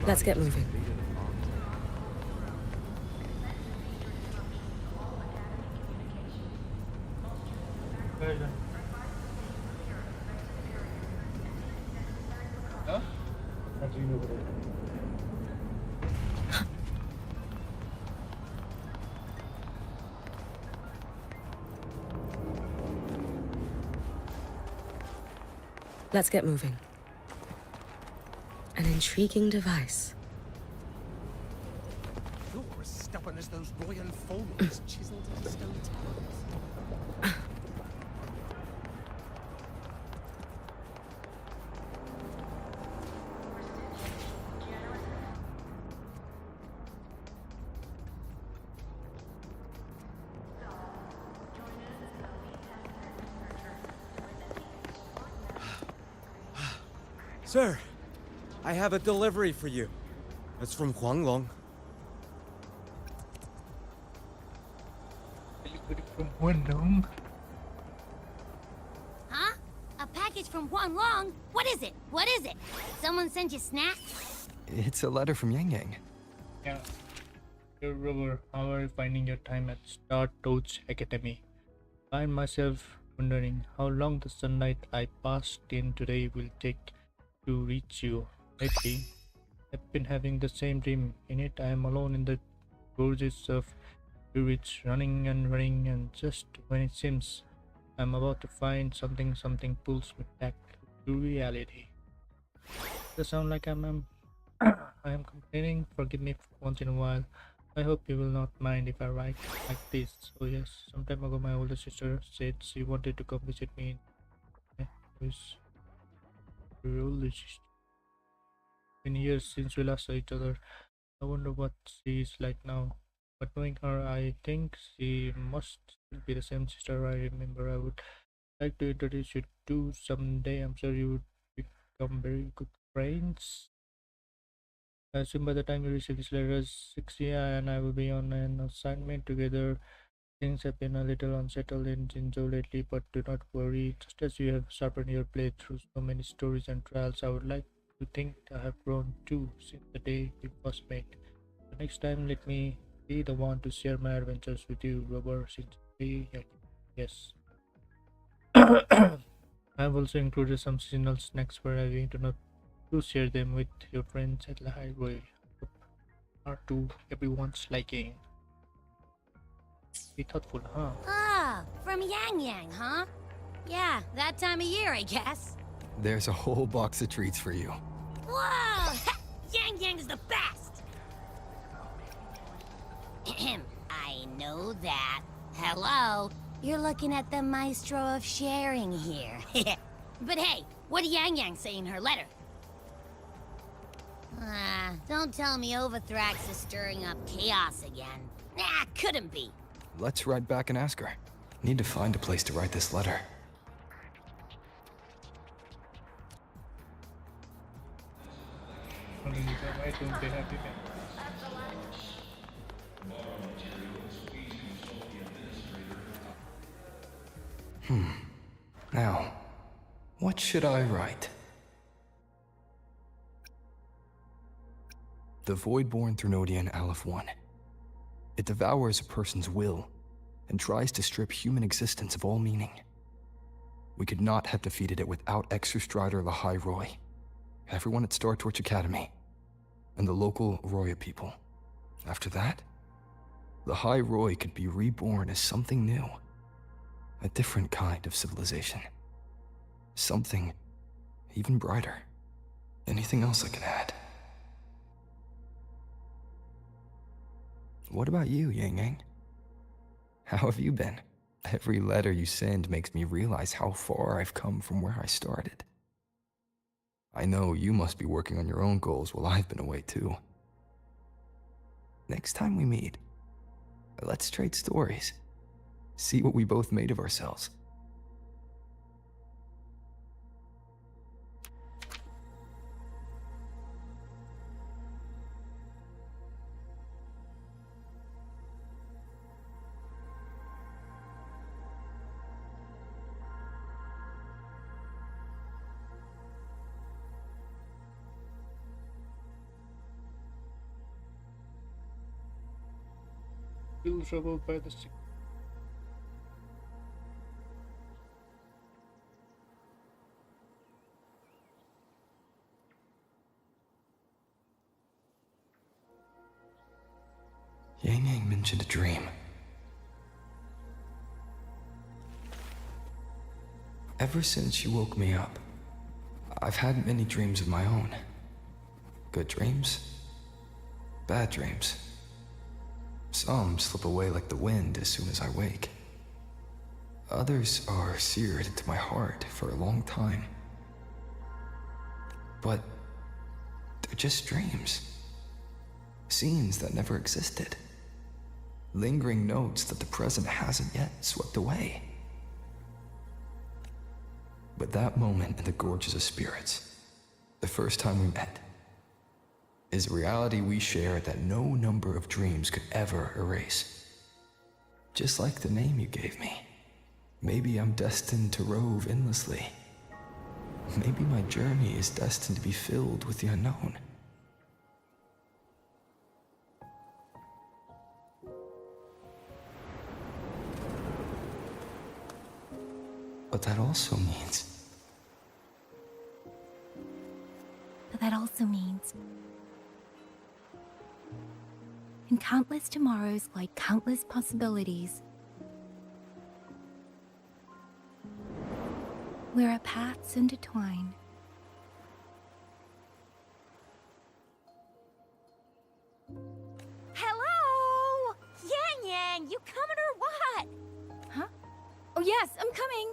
Let's get moving. Let's get moving. An intriguing device. You're as stubborn as those royal foremothers chiseled into stone towers. Sir, I have a delivery for you. It's from Huanglong. Huh? A package from Huanglong? What is it? What is it? Someone send you snacks? It's a letter from Yang Yang. Yeah. Dear Robert, how are you finding your time at Star Touch Academy? I find myself wondering how long the sunlight I passed in today will take to reach you. Lately, I've been having the same dream. In it, I am alone in the gorges of spirits, running and running, and just when it seems I'm about to find something, something pulls me back to reality. Does sound like I am complaining? Forgive me once in a while. I hope you will not mind if I write like this. So yes, some time ago my older sister said she wanted to come visit me in religious. Been years since we last saw each other. I wonder what she is like now. But knowing her, I think she must still be the same sister I remember. I would like to introduce you to someday. I'm sure you would become very good friends. I assume by the time you receive this letter, Sixia and I will be on an assignment together. Things have been a little unsettled in Jinzhou lately, but do not worry. Just as you have sharpened your blade through so many stories and trials, I would like to think I have grown too since the day we first met. The next time, let me be the one to share my adventures with you, Robert. Sincerely, yes. I have also included some seasonal snacks for you to share them with your friends at the highway. Are to everyone's liking. Be thoughtful, huh? Ah, from Yang Yang, huh? Yeah, that time of year, I guess. There's a whole box of treats for you. Whoa! Yang Yang's the best! I know that. Hello? You're looking at the maestro of sharing here. But hey, what did Yang Yang say in her letter? Don't tell me Overthrax is stirring up chaos again. Nah, couldn't be. Let's ride back and ask her. Need to find a place to write this letter. Now, what should I write? The Voidborn Threnodian Aleph 1. It devours a person's will and tries to strip human existence of all meaning. We could not have defeated it without Exostrider Lahai Roy, everyone at Star Torch Academy, and the local Roya people. After that, the High Roy could be reborn as something new. A different kind of civilization. Something even brighter. Anything else I can add? What about you, Yang Yang? How have you been? Every letter you send makes me realize how far I've come from where I started. I know you must be working on your own goals while I've been away too. Next time we meet, let's trade stories. See what we both made of ourselves. Feel troubled by the sick. Yang Yang mentioned a dream. Ever since she woke me up, I've had many dreams of my own. Good dreams, bad dreams. Some slip away like the wind as soon as I wake. Others are seared into my heart for a long time. But they're just dreams. Scenes that never existed. Lingering notes that the present hasn't yet swept away. But that moment in the Gorges of Spirits, the first time we met, is a reality we share that no number of dreams could ever erase. Just like the name you gave me. Maybe I'm destined to rove endlessly. Maybe my journey is destined to be filled with the unknown. But that also means... In countless tomorrows lie countless possibilities. Where our paths intertwine. Hello? Yang Yang, you coming or what? Huh? Oh yes, I'm coming!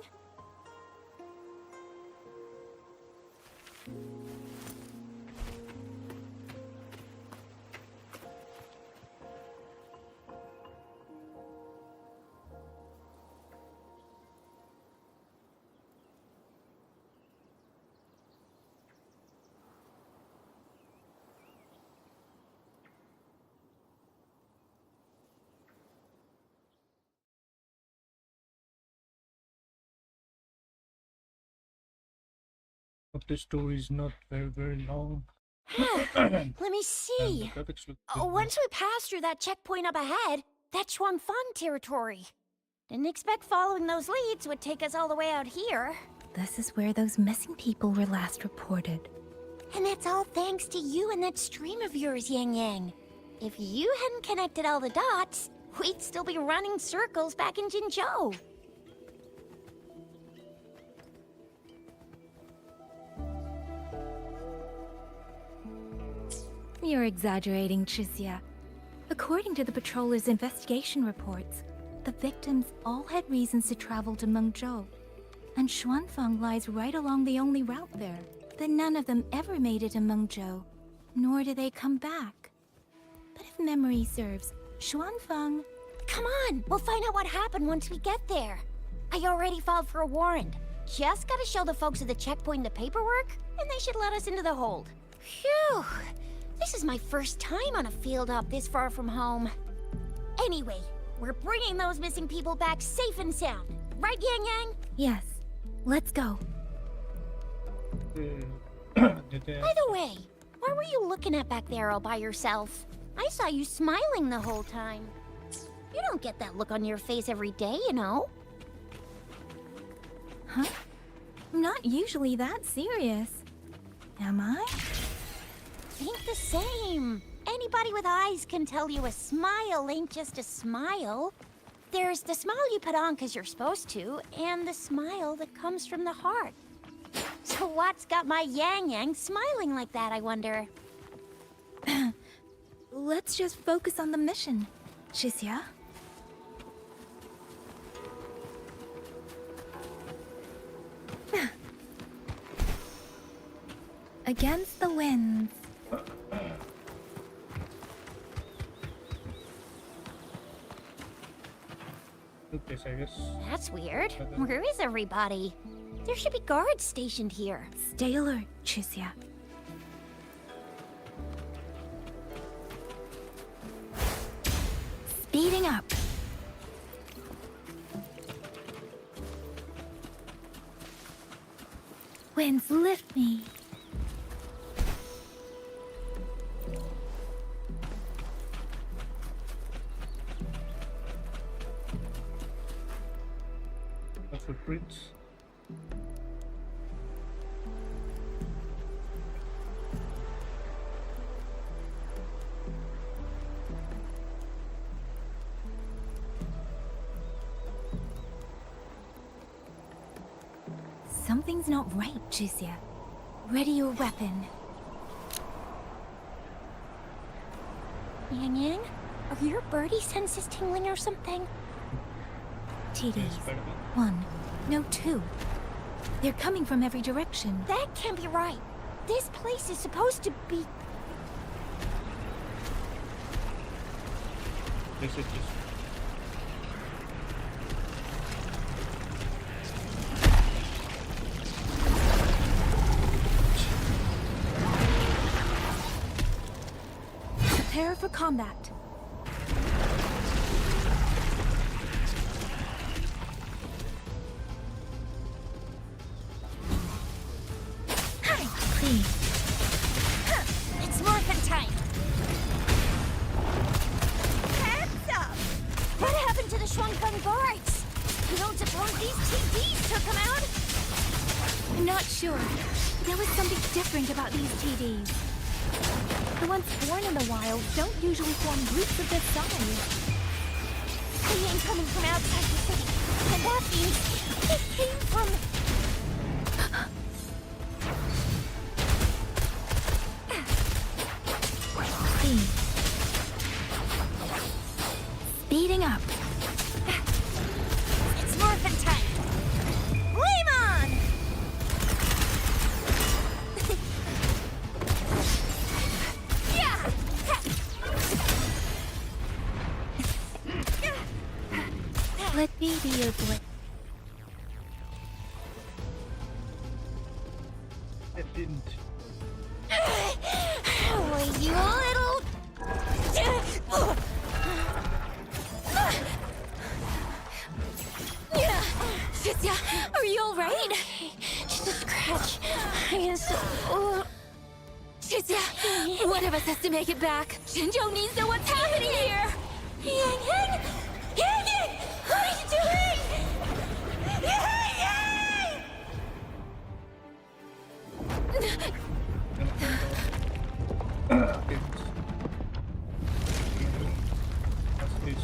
But the story is not very long. Let me And the see. graphics look Oh, good. once we pass through that checkpoint up ahead, that's Xuanfang territory. Didn't expect following those leads would take us all the way out here. This is where those missing people were last reported. And that's all thanks to you and that stream of yours, Yang Yang. If you hadn't connected all the dots, we'd still be running circles back in Jinzhou. You're exaggerating, Chixia. According to the patroller's investigation reports, the victims all had reasons to travel to Mengzhou. And Xuanfang lies right along the only route there. But none of them ever made it to Mengzhou, nor did they come back. But if memory serves, Xuanfang... Come on, we'll find out what happened once we get there. I already filed for a warrant. Just gotta show the folks at the checkpoint the paperwork, and they should let us into the hold. Phew! This is my first time on a field op this far from home. Anyway, we're bringing those missing people back safe and sound. Right, Yang Yang? Yes, let's go. Did they By the way, what were you looking at back there all by yourself? I saw you smiling the whole time. You don't get that look on your face every day, you know. Huh? I'm not usually that serious. Am I? Think the same. anybody with eyes can tell you a smile ain't just a smile. There's the smile you put on because you're supposed to, and the smile that comes from the heart. So what's got my Yang smiling like that, I wonder? Let's just focus on the mission, Shizia. Against the winds. Good place, I guess. That's weird. Where is everybody? There should be guards stationed here. Stay alert, Shizia. Speeding up. Winds lift me. The footprints. Something's not right, Shizia. Ready your weapon. Yang, are your birdie senses tingling or something? TDs. Spider-Man. 1. No, 2. They're coming from every direction. That can't be right. This place is supposed to be... This is just. Prepare for combat. Please. It's morphin' time! Hands up! What happened to the Shuangfeng guards? You don't suppose these TDs took them out? I'm not sure. There was something different about these TDs. The ones born in the wild don't usually form groups of this size. They ain't coming from outside the city. And that means they came from... Please. Speeding up. It's morphin' time! Flame on! Yeah! Let me be your blade. It didn't. Oh, you little... Shizia, are you alright? Just a scratch. I guess... Shizia, one of us has to make it back. Shinjo needs to know what's happening here. Yang! Yang! What are you doing? Yang! What's this?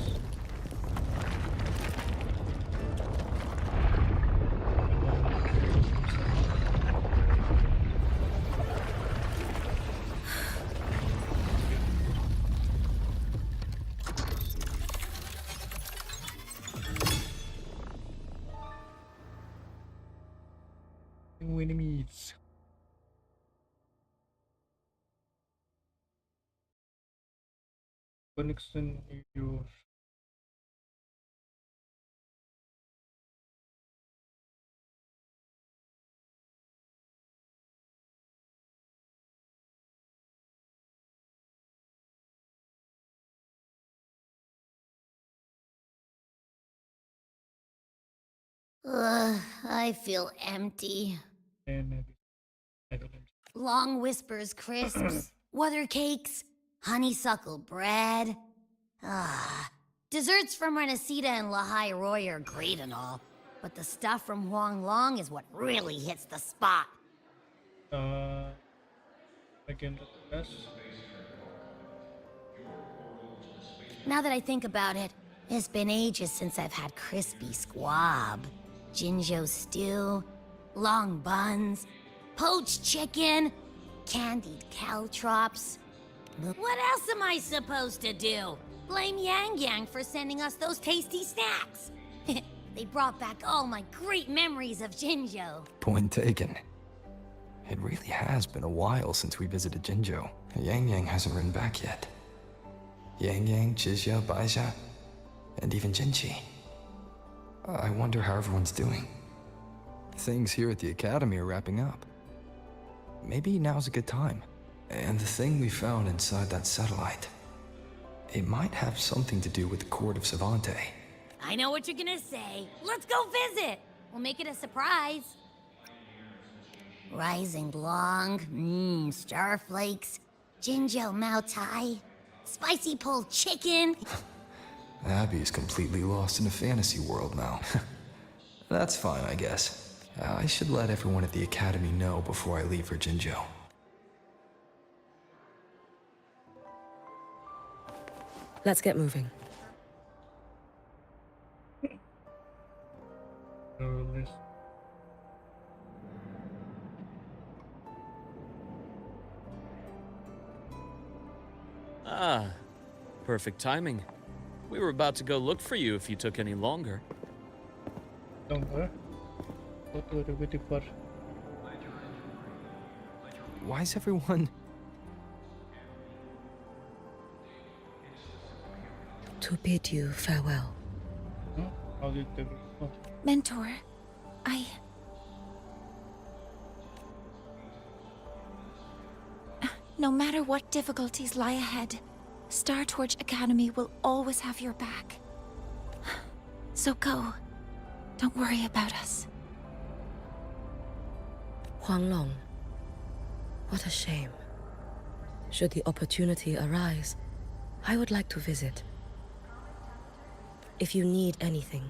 Enemies. Connection your I feel empty. and I don't know. Long whispers, crisps, weather cakes, honeysuckle bread. Desserts from Renacita and Lahai Roy are great and all, but the stuff from Huang Long is what really hits the spot. Again, yes. Now that I think about it, it's been ages since I've had crispy squab, Jinjo stew, long buns, poached chicken, candied caltrops. What else am I supposed to do? Blame Yang Yang for sending us those tasty snacks. They brought back all my great memories of Jinjo. Point taken. It really has been a while since we visited Jinzhou. Yang Yang hasn't written back yet. Yang Yang, Chixia, Baixia, and even Jinchi. I wonder how everyone's doing. Things here at the Academy are wrapping up. Maybe now's a good time. And the thing we found inside that satellite, it might have something to do with the Court of Savante. I know what you're gonna say. Let's go visit. We'll make it a surprise. Rising Long, starflakes, Jinjo Mao Tai, spicy pulled chicken. Abby's completely lost in a fantasy world now. That's fine, I guess. I should let everyone at the Academy know before I leave for Jinzhou. Let's get moving. Ah, perfect timing. We were about to go look for you if you took any longer. Why is everyone... To bid you farewell. Mentor, No matter what difficulties lie ahead, Star Torch Academy will always have your back. So go. Don't worry about us. Huanglong. What a shame. Should the opportunity arise, I would like to visit. If you need anything,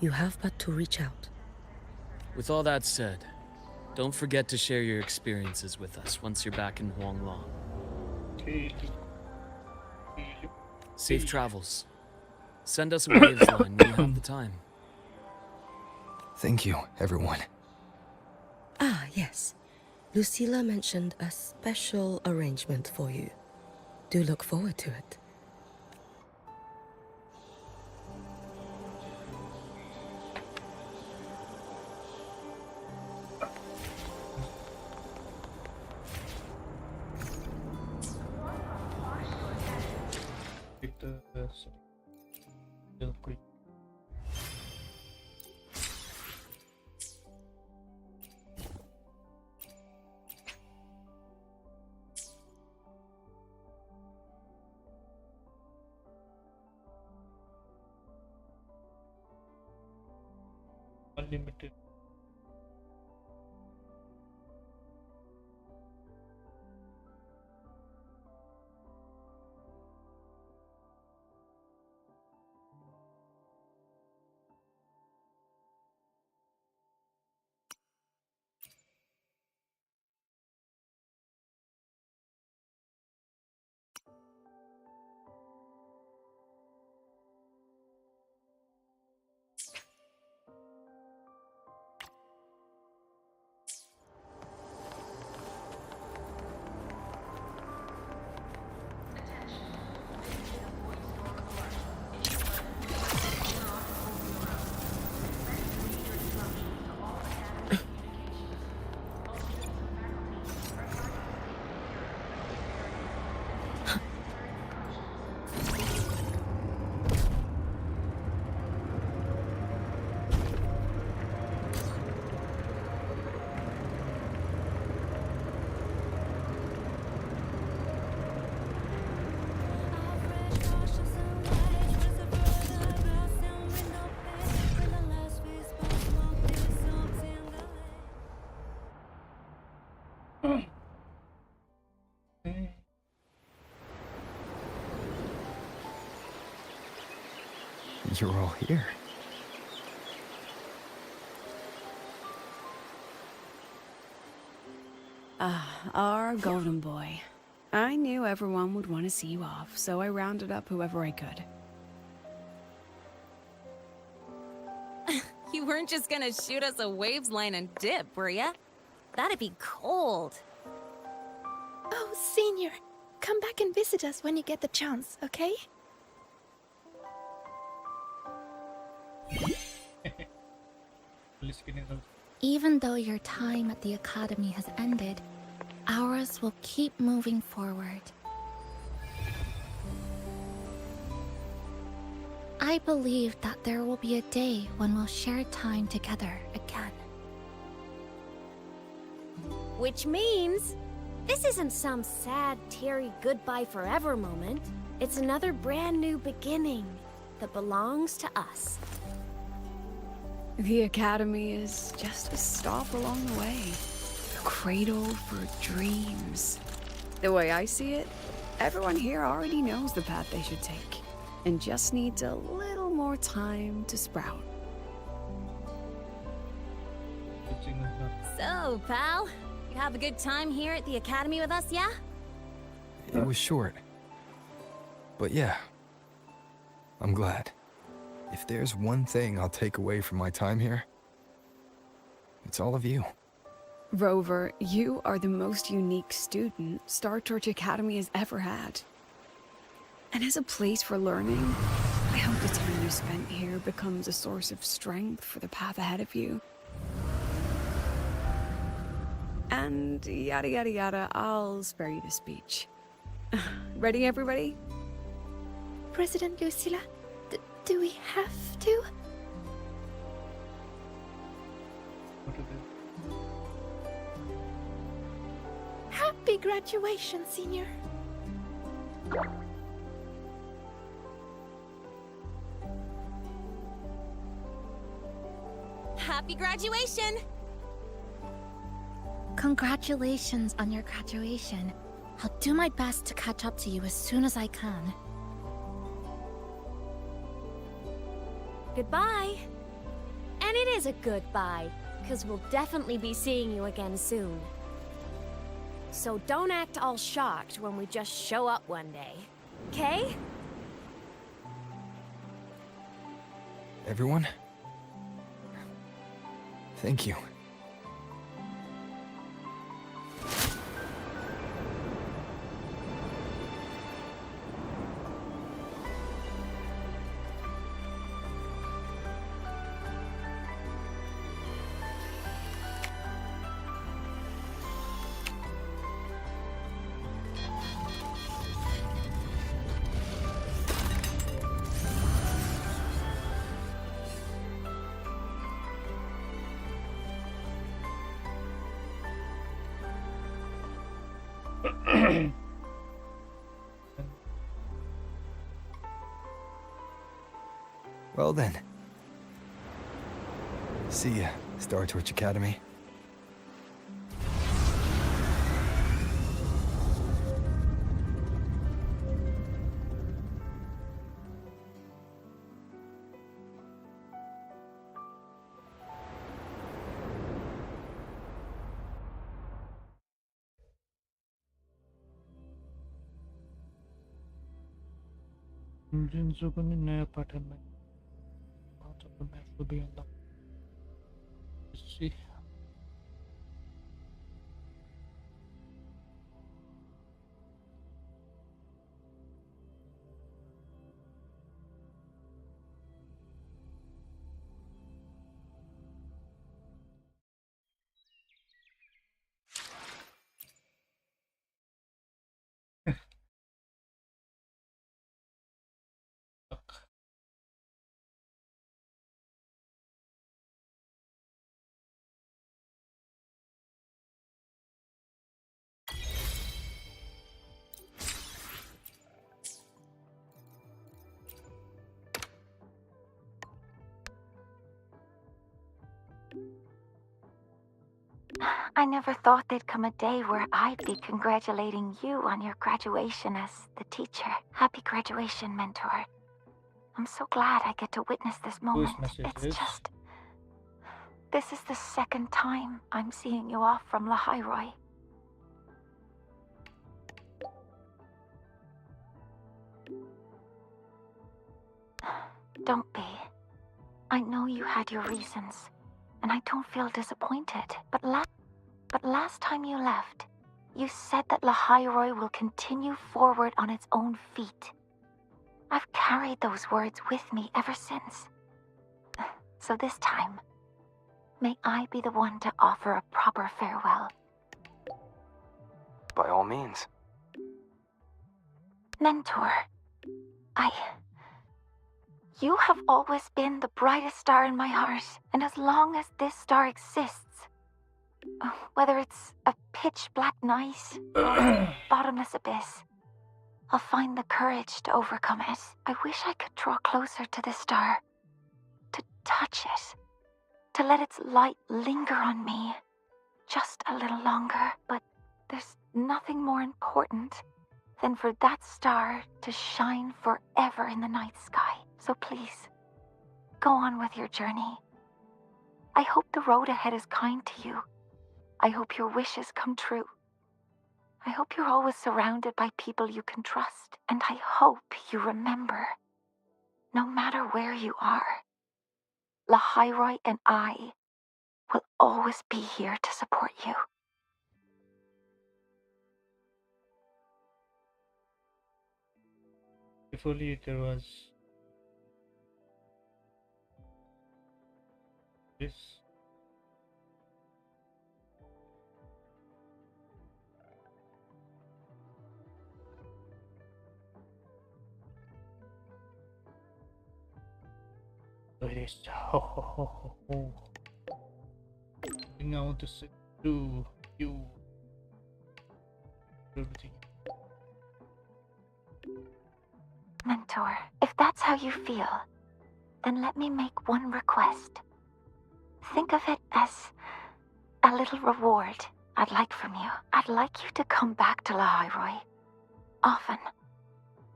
you have but to reach out. With all that said, don't forget to share your experiences with us once you're back in Huanglong. Safe travels. Send us a waves line when you have the time. Thank you, everyone. Ah, yes. Lucilla mentioned a special arrangement for you. Do look forward to it. Unlimited. You're all here. Our golden boy. I knew everyone would want to see you off, so I rounded up whoever I could. You weren't just gonna shoot us a waves line and dip, were ya? That'd be cold. Oh, Senior, come back and visit us when you get the chance, okay? Even though your time at the Academy has ended, ours will keep moving forward. I believe that there will be a day when we'll share time together again. Which means this isn't some sad, teary goodbye forever moment. It's another brand new beginning that belongs to us. The Academy is just a stop along the way. A cradle for dreams. The way I see it, everyone here already knows the path they should take, and just needs a little more time to sprout. So, pal, you have a good time here at the Academy with us, yeah? It was short. But yeah, I'm glad. If there's one thing I'll take away from my time here, it's all of you. Rover, you are the most unique student Star Torch Academy has ever had. And as a place for learning, I hope the time you spent here becomes a source of strength for the path ahead of you. And yada yada yada, I'll spare you the speech. Ready, everybody? President Lucilla, do we have to? Happy graduation, Senior. Happy graduation! Congratulations on your graduation. I'll do my best to catch up to you as soon as I can. Goodbye. And it is a goodbye, because we'll definitely be seeing you again soon. So don't act all shocked when we just show up one day, okay? Everyone? Thank you. Well then. See ya, Star Torch Academy. जिन्सो पनि नयाँ प्याटर्नमा the map will be unlocked. Let's see. I never thought there'd come a day where I'd be congratulating you on your graduation as the teacher. Happy graduation, mentor. I'm so glad I get to witness this moment. It's just... This is the second time I'm seeing you off from Lahairoi. Don't be. I know you had your reasons, and I don't feel disappointed. But last time you left, you said that Lahairoi will continue forward on its own feet. I've carried those words with me ever since. So this time, may I be the one to offer a proper farewell. By all means. Mentor, you have always been the brightest star in my heart, and as long as this star exists, whether it's a pitch-black night or a bottomless abyss, I'll find the courage to overcome it. I wish I could draw closer to this star, to touch it, to let its light linger on me just a little longer. But there's nothing more important than for that star to shine forever in the night sky. So please, go on with your journey. I hope the road ahead is kind to you. I hope your wishes come true. I hope you're always surrounded by people you can trust. And I hope you remember, no matter where you are, Lahairoi and I will always be here to support you. If only there was this. So it is. Thing I want to say to you. Everything. Mentor, if that's how you feel, then let me make one request. Think of it as a little reward I'd like from you. I'd like you to come back to Lahairoi often,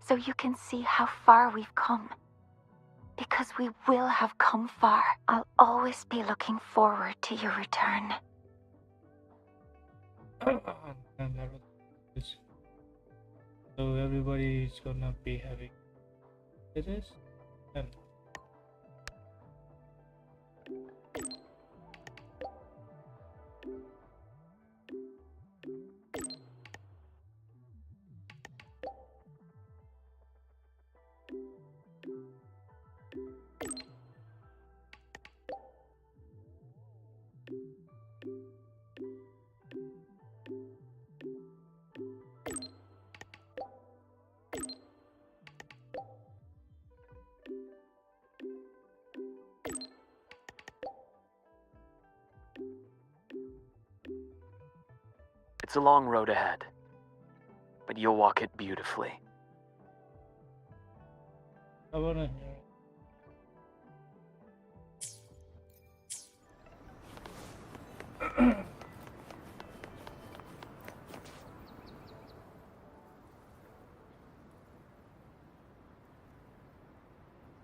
so you can see how far we've come. Because we will have come far. I'll always be looking forward to your return. So everybody is gonna be having this. And It's a long road ahead, but you'll walk it beautifully. I wanna hear it.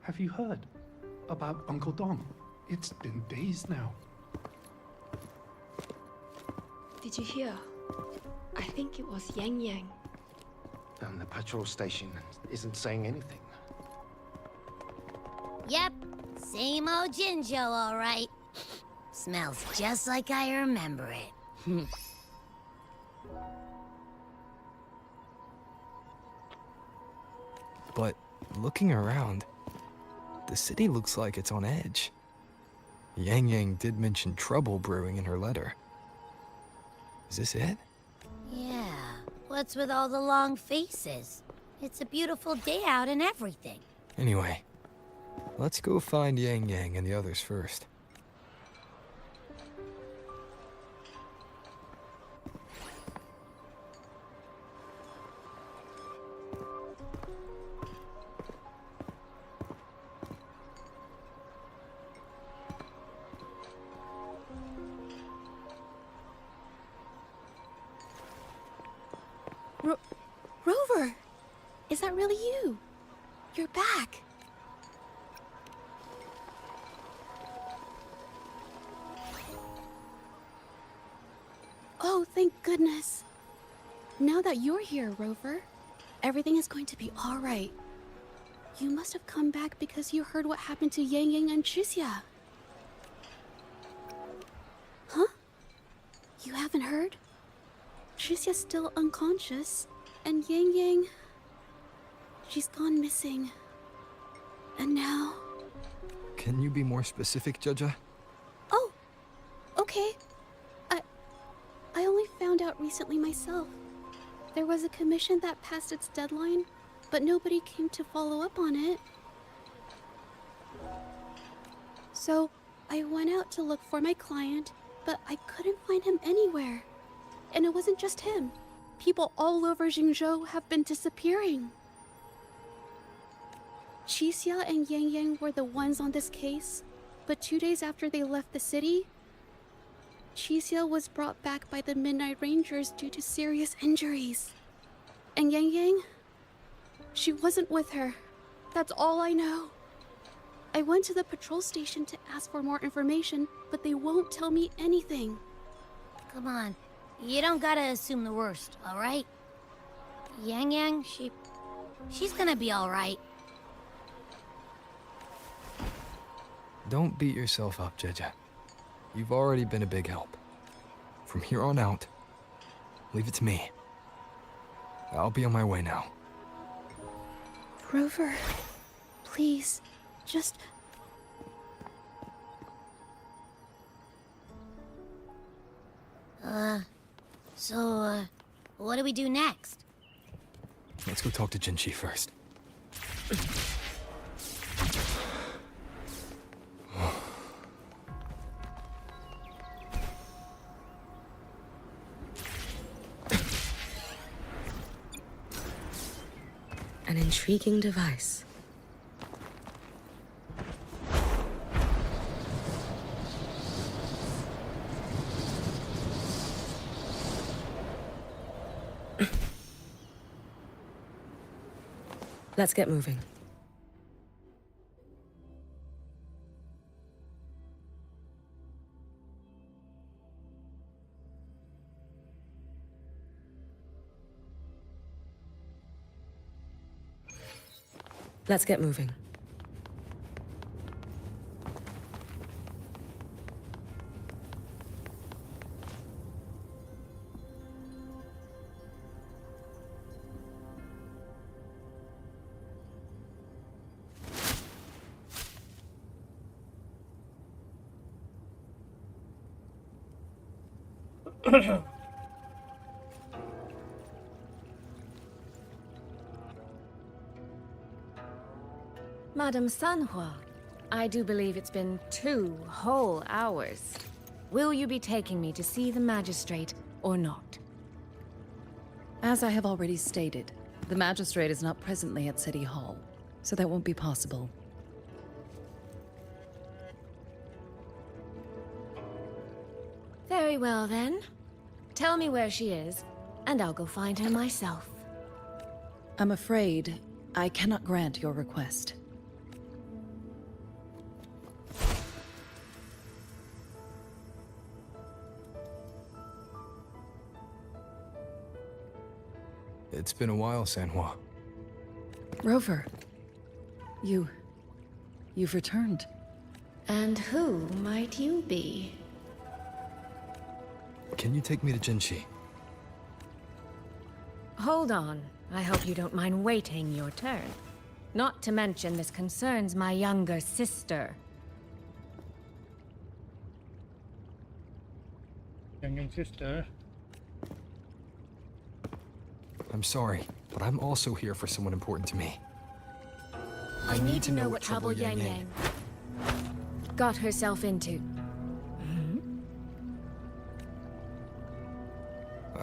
Have you heard about Uncle Dom? It's been days now. Did you hear? I think it was Yang Yang. And the patrol station isn't saying anything. Yep, same old Jinjo, all right. Smells just like I remember it. But looking around, the city looks like it's on edge. Yang Yang did mention trouble brewing in her letter. Is this it? Yeah, what's with all the long faces? It's a beautiful day out and everything. Anyway, let's go find Yang Yang and the others first. Rover! Is that really you? You're back. Oh, thank goodness. Now that you're here, Rover, everything is going to be all right. You must have come back because you heard what happened to Yang Yang and Chixia. Huh? You haven't heard? Chixia's still unconscious, and Yang Yang... she's gone missing. And now... Can you be more specific, Judge? Oh! Okay. I only found out recently myself. There was a commission that passed its deadline, but nobody came to follow up on it. So, I went out to look for my client, but I couldn't find him anywhere. And it wasn't just him. People all over Jingzhou have been disappearing. Chixia and Yang Yang were the ones on this case, but 2 days after they left the city, Chixia was brought back by the Midnight Rangers due to serious injuries. And Yang Yang? She wasn't with her. That's all I know. I went to the patrol station to ask for more information, but they won't tell me anything. Come on. You don't gotta assume the worst, alright? Yang Yang, she's gonna be alright. Don't beat yourself up, Judge. You've already been a big help. From here on out, leave it to me. I'll be on my way now. Rover, please, just... So, what do we do next? Let's go talk to Jinchi first. An intriguing device. Let's get moving. Let's get moving. Madame Sanhua, I do believe it's been 2 whole hours. Will you be taking me to see the magistrate or not? As I have already stated, the magistrate is not presently at City Hall, so that won't be possible. Very well then. Tell me where she is, and I'll go find her myself. I'm afraid I cannot grant your request. It's been a while, Sanhua. Rover, you've returned. And who might you be? Can you take me to Jinchi? Hold on. I hope you don't mind waiting your turn. Not to mention this concerns my younger sister. Younger sister? I'm sorry, but I'm also here for someone important to me. I need to know what trouble Yang Yang got herself into.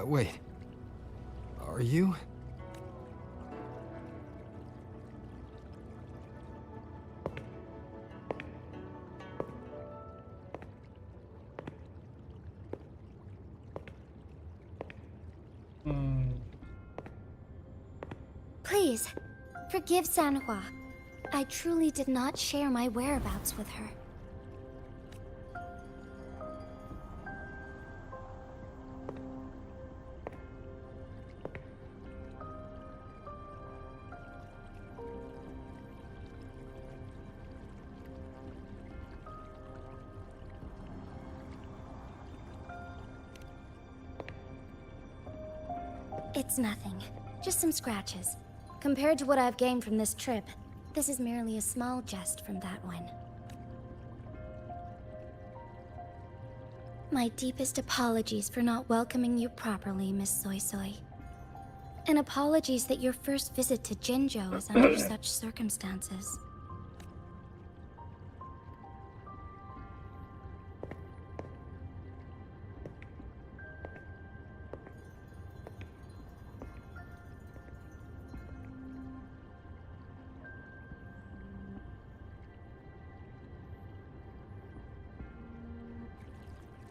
Wait. Are you? Please, forgive Sanhua. I truly did not share my whereabouts with her. It's nothing. Just some scratches. Compared to what I've gained from this trip, this is merely a small jest from that one. My deepest apologies for not welcoming you properly, Miss Soy Soy. And apologies that your first visit to Jinzhou is under such circumstances.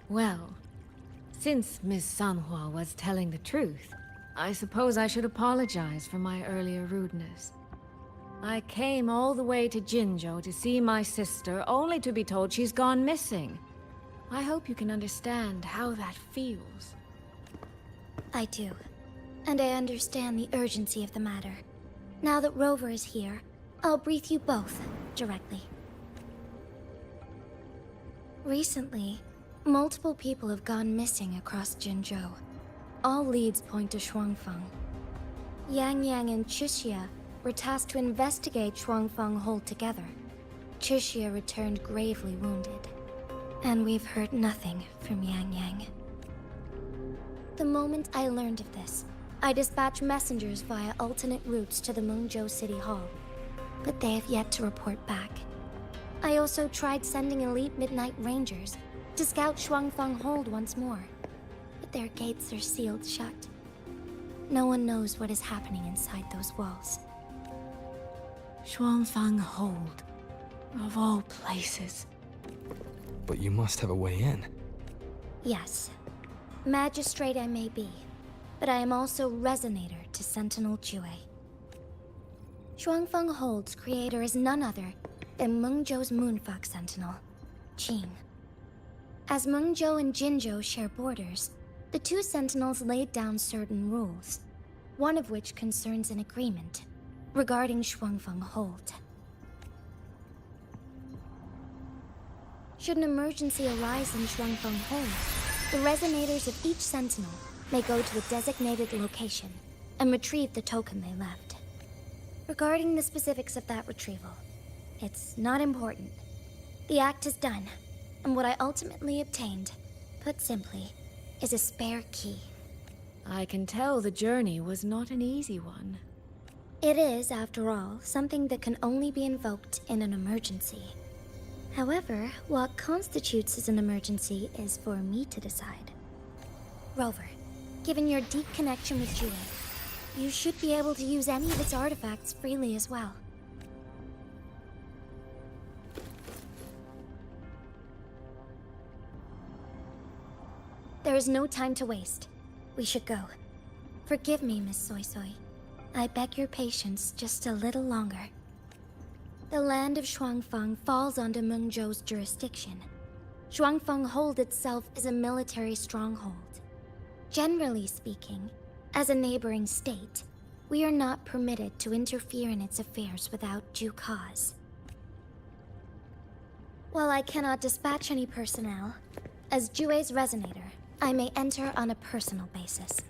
Well, since Miss Sanhua was telling the truth, I suppose I should apologize for my earlier rudeness. I came all the way to Jinzhou to see my sister, only to be told she's gone missing. I hope you can understand how that feels. I do. And I understand the urgency of the matter. Now that Rover is here, I'll brief you both directly. Recently, multiple people have gone missing across Jinzhou. All leads point to Shuangfeng. Yang Yang and Chixia were tasked to investigate Shuangfeng Hold together. Chixia returned gravely wounded. And we've heard nothing from Yang Yang. The moment I learned of this, I dispatched messengers via alternate routes to the Mengzhou City Hall. But they have yet to report back. I also tried sending elite Midnight Rangers to scout Shuangfeng Hold once more, but their gates are sealed shut. No one knows what is happening inside those walls. Shuangfeng Hold, of all places. But you must have a way in. Yes. Magistrate I may be, but I am also Resonator to Sentinel Jue. Shuangfeng Hold's creator is none other than Mengzhou's Moonfuck Sentinel, Qing. As Mengzhou and Jinzhou share borders, the two sentinels laid down certain rules, one of which concerns an agreement regarding Shuangfeng Hold. Should an emergency arise in Shuangfeng Hold, the resonators of each sentinel may go to a designated location and retrieve the token they left. Regarding the specifics of that retrieval, it's not important. The act is done, and what I ultimately obtained, put simply, is a spare key. I can tell the journey was not an easy one. It is, after all, something that can only be invoked in an emergency. However, what constitutes as an emergency is for me to decide. Rover, given your deep connection with Jue, you should be able to use any of its artifacts freely as well. There is no time to waste. We should go. Forgive me, Miss Soy Soy. I beg your patience just a little longer. The land of Shuangfeng falls under Mengzhou's jurisdiction. Shuangfeng Hold itself is a military stronghold. Generally speaking, as a neighboring state, we are not permitted to interfere in its affairs without due cause. While I cannot dispatch any personnel, as Jue's Resonator, I may enter on a personal basis.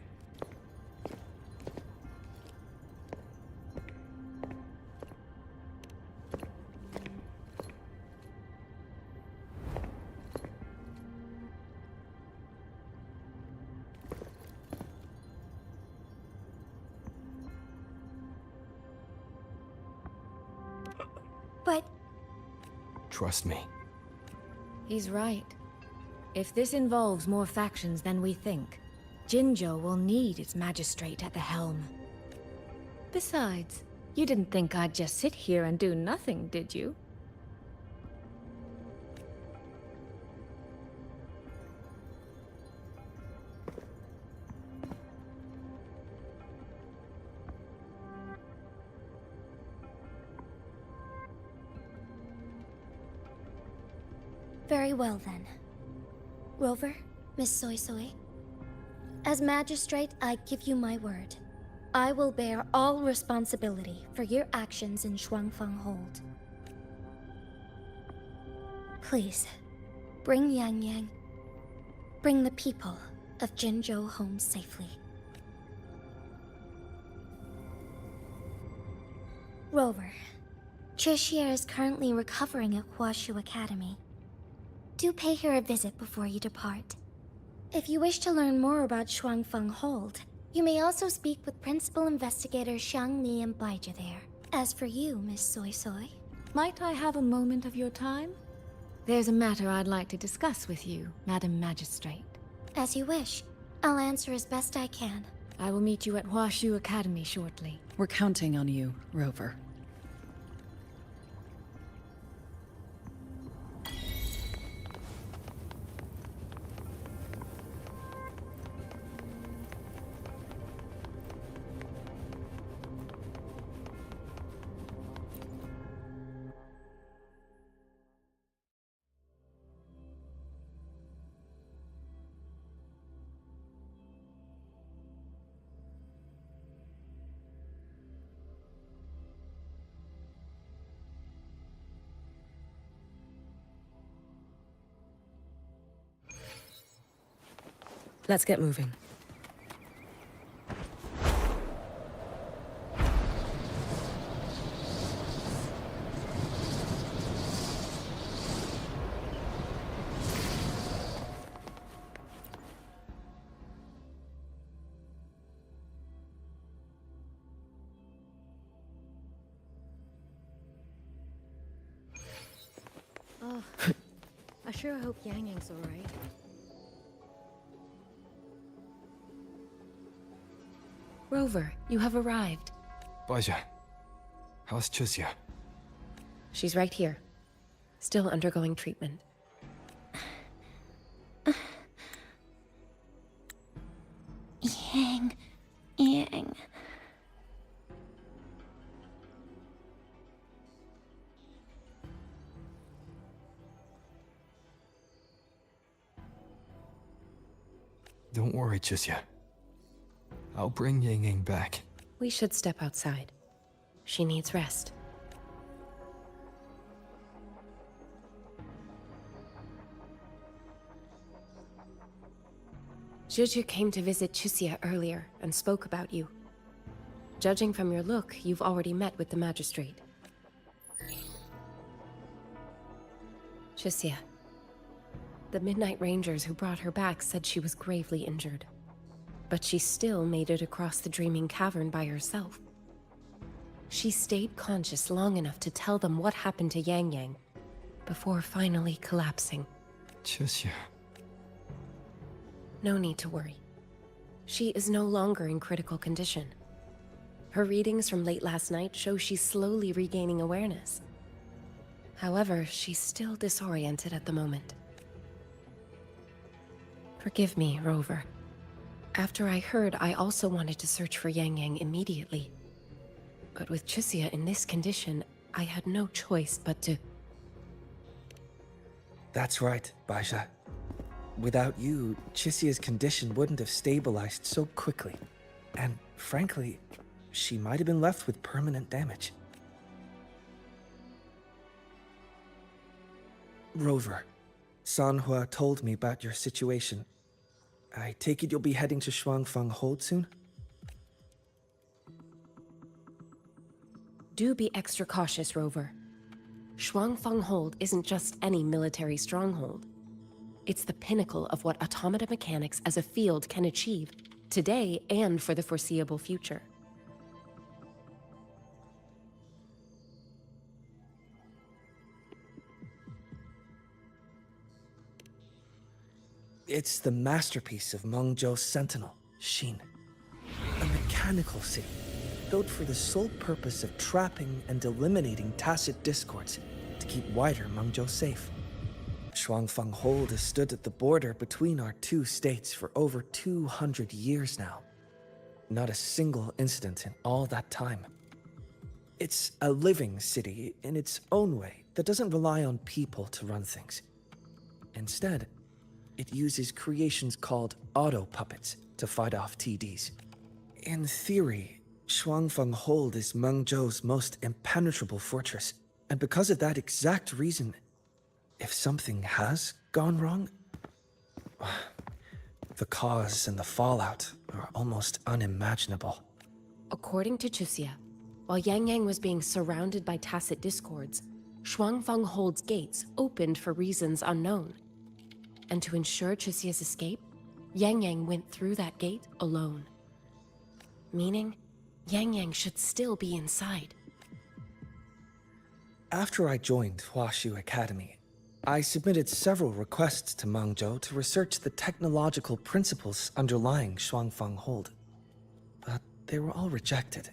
But... Trust me. He's right. If this involves more factions than we think, Jinzhou will need its magistrate at the helm. Besides, you didn't think I'd just sit here and do nothing, did you? Very well then. Rover, Miss Soy Soy. As magistrate, I give you my word. I will bear all responsibility for your actions in Shuangfeng Hold. Please, bring Yang Yang. Bring the people of Jinzhou home safely. Rover, Tricia is currently recovering at Huashu Academy. Do pay her a visit before you depart. If you wish to learn more about Shuangfeng Hold, you may also speak with Principal Investigator Xiang Li and Baija there. As for you, Miss Soy Soy... Might I have a moment of your time? There's a matter I'd like to discuss with you, Madam Magistrate. As you wish. I'll answer as best I can. I will meet you at Huashu Academy shortly. We're counting on you, Rover. Let's get moving. Oh, I sure hope Yang Yang's alright. Rover, you have arrived. Baija, how's Chuzia? She's right here. Still undergoing treatment. Yang. Don't worry, Chuzia. I'll bring Yang Yang back. We should step outside. She needs rest. Juju came to visit Chuzia earlier and spoke about you. Judging from your look, you've already met with the magistrate. Chuzia, the Midnight Rangers who brought her back said she was gravely injured. But she still made it across the Dreaming Cavern by herself. She stayed conscious long enough to tell them what happened to Yang Yang, before finally collapsing. Chuzia. No need to worry. She is no longer in critical condition. Her readings from late last night show she's slowly regaining awareness. However, she's still disoriented at the moment. Forgive me, Rover. After I heard, I also wanted to search for Yang Yang immediately. But with Chuzia in this condition, I had no choice but to... That's right, Baija. Without you, Chizia's condition wouldn't have stabilized so quickly. And frankly, she might have been left with permanent damage. Rover, Sanhua told me about your situation. I take it you'll be heading to Shuangfeng Hold soon? Do be extra cautious, Rover. Shuangfeng Hold isn't just any military stronghold. It's the pinnacle of what automata mechanics as a field can achieve, today and for the foreseeable future. It's the masterpiece of Mengzhou's sentinel, Xin. A mechanical city, built for the sole purpose of trapping and eliminating tacit discords to keep wider Mengzhou safe. Shuangfeng Hold has stood at the border between our two states for over 200 years now. Not a single incident in all that time. It's a living city in its own way that doesn't rely on people to run things. Instead, it uses creations called auto-puppets to fight off TDs. In theory, Shuangfeng Hold is Mengzhou's most impenetrable fortress, and because of that exact reason, if something has gone wrong, the cause and the fallout are almost unimaginable. According to Chuzia, While Yang Yang was being surrounded by tacit discords, Shuangfeng Hold's gates opened for reasons unknown. And to ensure Tricia's escape, Yang Yang went through that gate alone. Meaning, Yang Yang should still be inside. After I joined Huashu Academy, I submitted several requests to Mengzhou to research the technological principles underlying Shuangfeng Hold, but they were all rejected.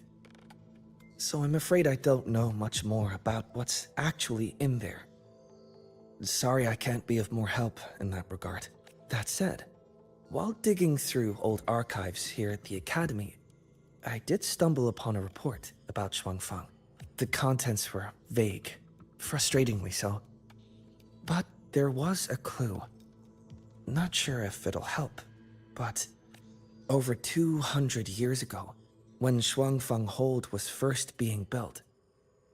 So I'm afraid I don't know much more about what's actually in there. Sorry I can't be of more help in that regard. That said, while digging through old archives here at the Academy, I did stumble upon a report about Shuangfeng. The contents were vague, frustratingly so. But there was a clue. Not sure if it'll help, but over 200 years ago, when Shuangfeng Hold was first being built,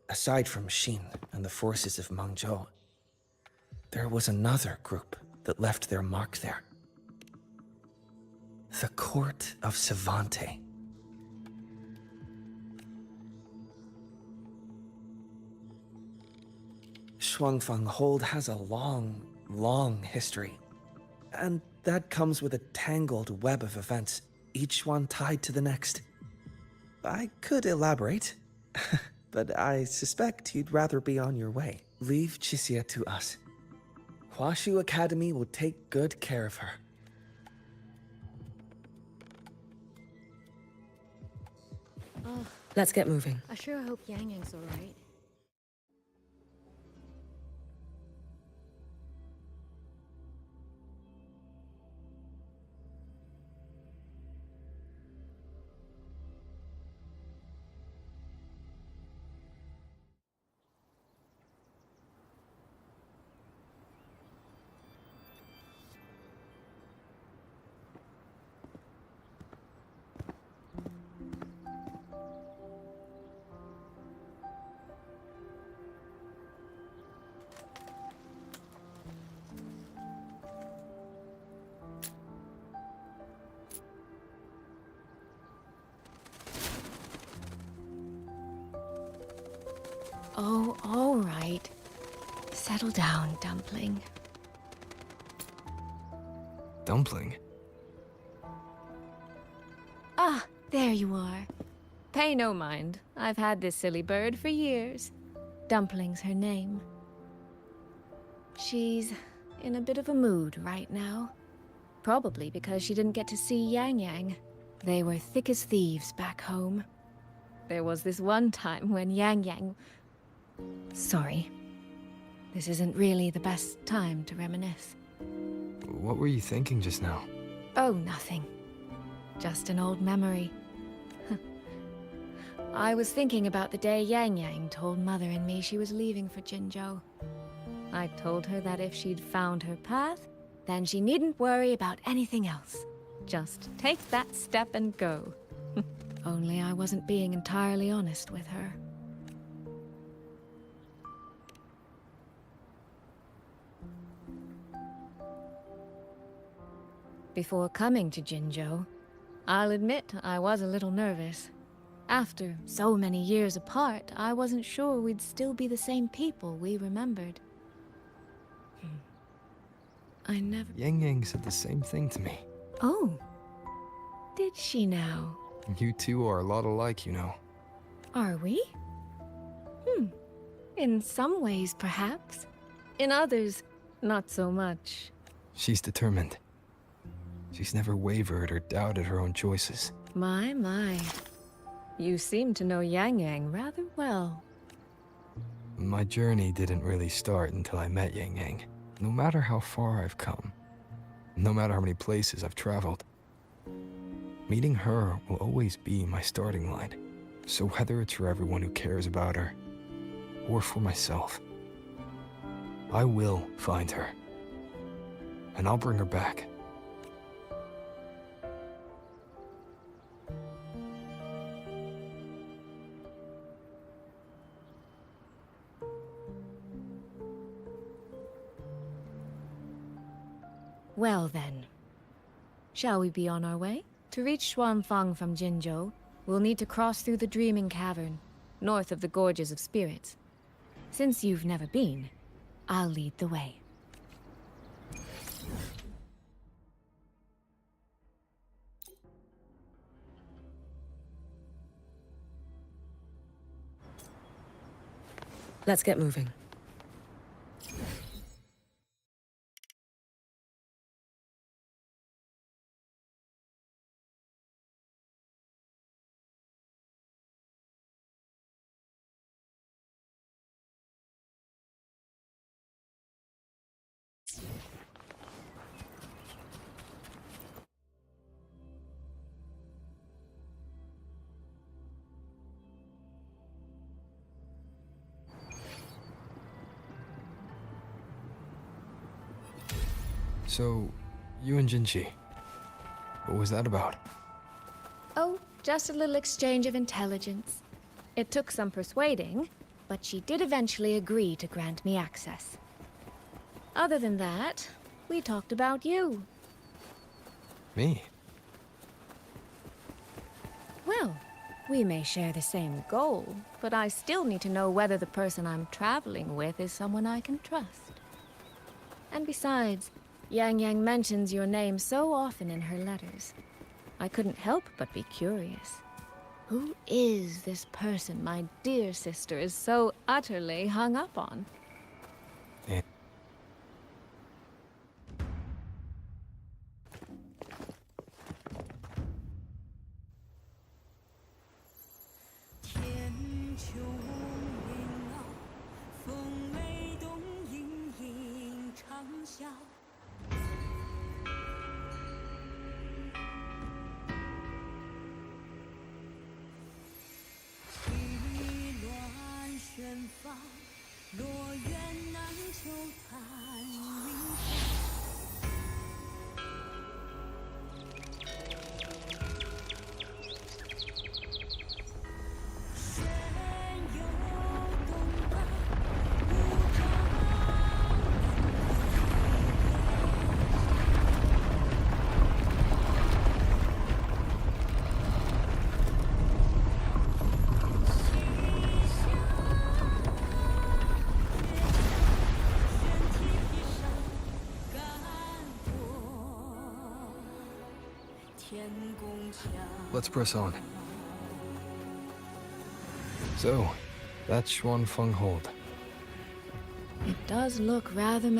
aside from Xin and the forces of Mengzhou, there was another group that left their mark there. The Court of Savante. Shuangfeng Hold has a long, long history. And that comes with a tangled web of events, each one tied to the next. I could elaborate, but I suspect you'd rather be on your way. Leave Chixia to us. Huashu Academy will take good care of her. Oh, Let's get moving. I sure hope Yang Yang's alright. Oh, all right. Settle down, Dumpling. Dumpling? Ah, there you are. Pay no mind. I've had this silly bird for years. Dumpling's her name. She's in a bit of a mood right now. Probably because she didn't get to see Yang Yang. They were thick as thieves back home. There was this one time when Yang Yang... Sorry. This isn't really the best time to reminisce. What were you thinking just now? Oh, nothing. Just an old memory. I was thinking about the day Yang Yang told Mother and me she was leaving for Jinzhou. I told her that if she'd found her path, then she needn't worry about anything else. Just take that step and go. Only I wasn't being entirely honest with her. Before coming to Jinzhou, I'll admit I was a little nervous. After so many years apart, I wasn't sure we'd still be the same people we remembered. I never... Yang Yang said the same thing to me. Oh. Did she now? You two are a lot alike, you know. Are we? In some ways, perhaps. In others, not so much. She's determined. She's never wavered or doubted her own choices. My. You seem to know Yang Yang rather well. My journey didn't really start until I met Yang Yang. No matter how far I've come, no matter how many places I've traveled, meeting her will always be my starting line. So whether it's for everyone who cares about her, or for myself, I will find her. And I'll bring her back. Well then, shall we be on our way? To reach Xuanfang from Jinzhou, we'll need to cross through the Dreaming Cavern. north of the Gorges of Spirits. Since you've never been, I'll lead the way. Let's get moving. So, you and Jinchi, what was that about? Oh, just a little exchange of intelligence. It took some persuading, but she did eventually agree to grant me access. Other than that, we talked about you. Me? Well, we may share the same goal, but I still need to know whether the person I'm traveling with is someone I can trust. And besides, Yang Yang mentions your name so often in her letters. I couldn't help but be curious. Who is this person my dear sister is so utterly hung up on? Eh. Let's press on. So, that's Xuanfeng Hold. It does look rather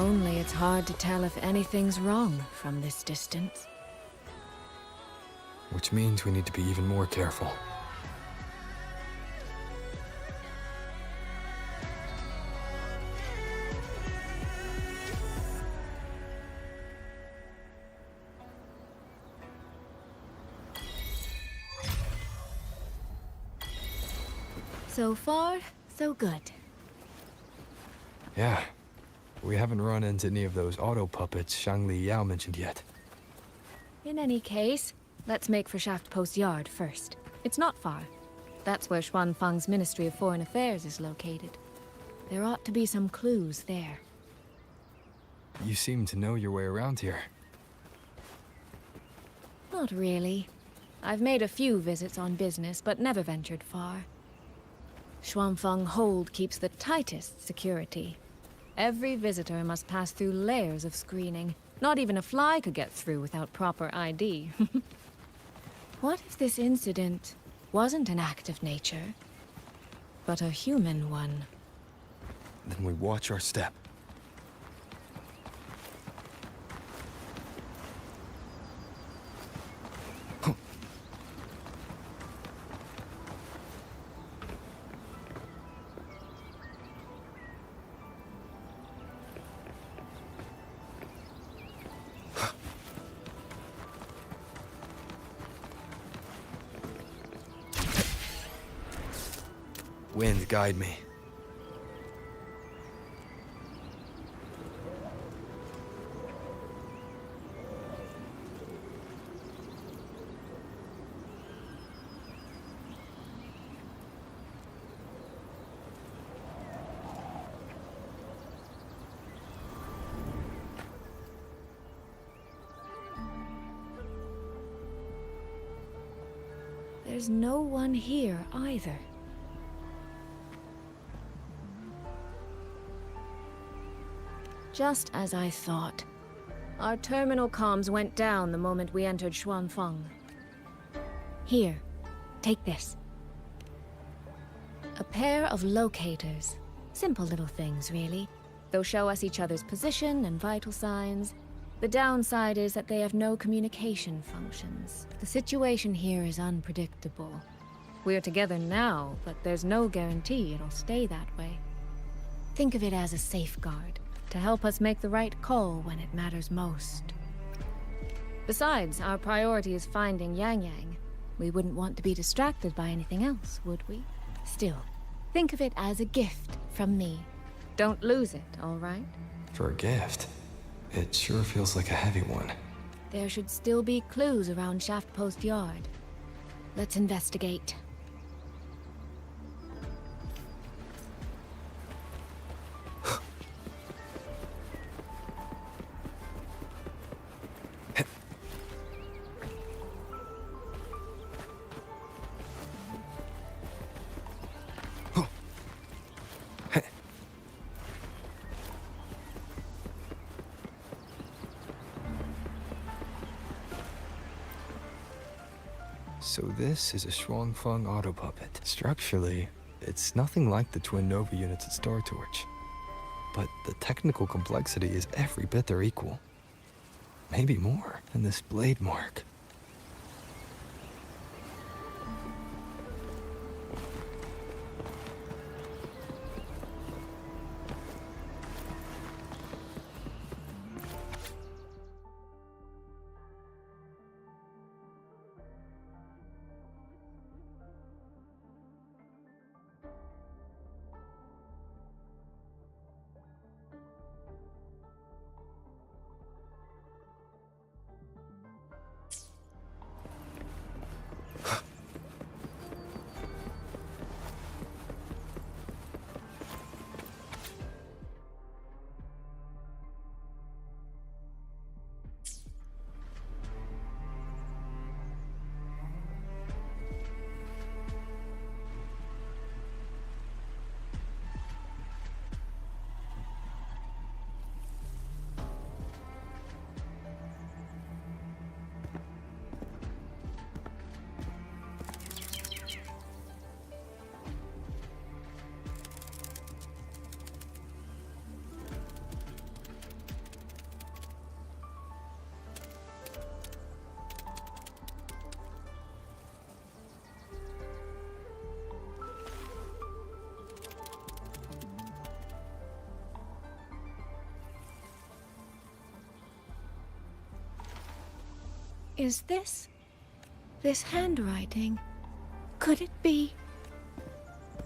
Only it's hard to tell if anything's wrong from this distance. Which means we need to be even more careful. So far, so good. Yeah. We haven't run into any of those auto puppets Shangli Yao mentioned yet. In any case, let's make for Shaft Post Yard first. It's not far. That's where Xuanfeng's Ministry of Foreign Affairs is located. There ought to be some clues there. You seem to know your way around here. Not really. I've made a few visits on business, but never ventured far. Xuanfeng Hold keeps the tightest security. Every visitor must pass through layers of screening. Not even a fly could get through without proper ID. What if this incident wasn't an act of nature, but a human one? Then we watch our step. Wind, guide me. There's no one here either. Just as I thought. Our terminal comms went down the moment we entered Xuanfeng. Here, take this. A pair of locators. Simple little things, really. They'll show us each other's position and vital signs. The downside is that they have no communication functions. The situation here is unpredictable. We're together now, but there's no guarantee it'll stay that way. Think of it as a safeguard, to help us make the right call when it matters most. Besides, our priority is finding Yang Yang. We wouldn't want to be distracted by anything else, would we? Still, think of it as a gift from me. Don't lose it, all right? For a gift, it sure feels like a heavy one. There should still be clues around Shaft Post Yard. Let's investigate. So this is a Xuanfeng auto puppet. Structurally, it's nothing like the twin Nova units at Star Torch. But the technical complexity is every bit their equal. Maybe more. And this blade mark. Is this handwriting? Could it be?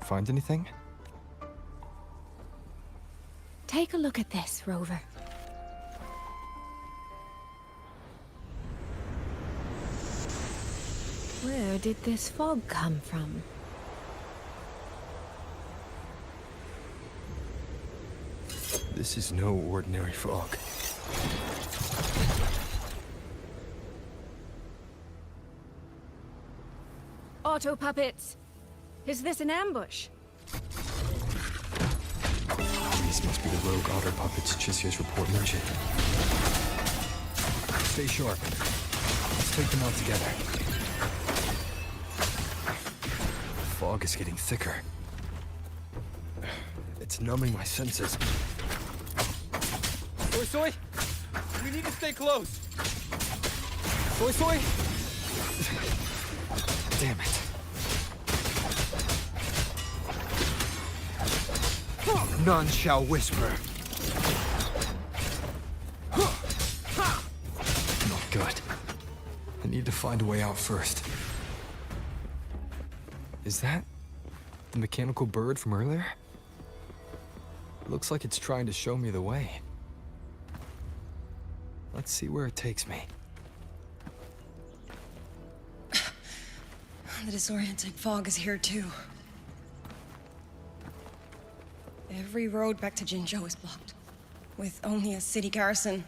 Find anything? Take a look at this, Rover. Where did this fog come from? This is no ordinary fog. Auto puppets! Is this an ambush? These must be the rogue otter puppets Chisio's report mentioned. Stay sharp. Let's take them out together. The fog is getting thicker. It's numbing my senses. Soy Soy! We need to stay close! Soy Soy! Damn it. None shall whisper. Not good. I need to find a way out first. Is that The mechanical bird from earlier? Looks like it's trying to show me the way. Let's see where it takes me. The disorienting fog is here too. Every road back to Jinzhou is blocked. With only a city garrison,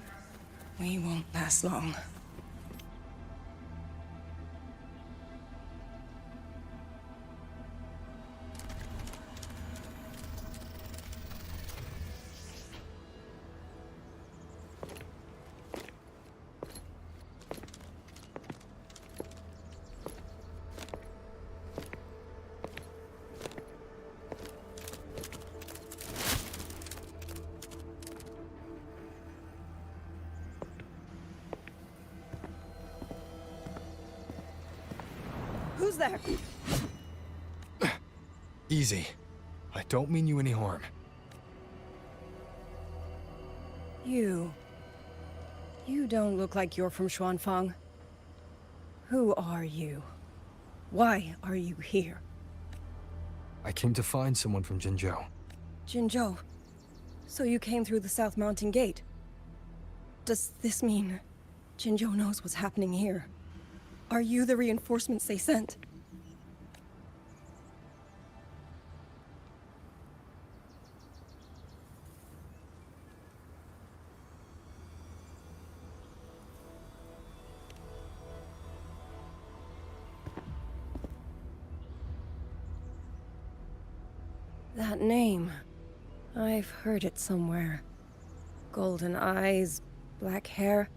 we won't last long. Who's there? Easy. I don't mean you any harm. You don't look like you're from Xuanfang. Who are you? Why are you here? I came to find someone from Jinzhou. Jinzhou. So you came through the South Mountain Gate. Does this mean Jinzhou knows what's happening here? Are you the reinforcements they sent? That name. I've heard it somewhere. Golden eyes, black hair,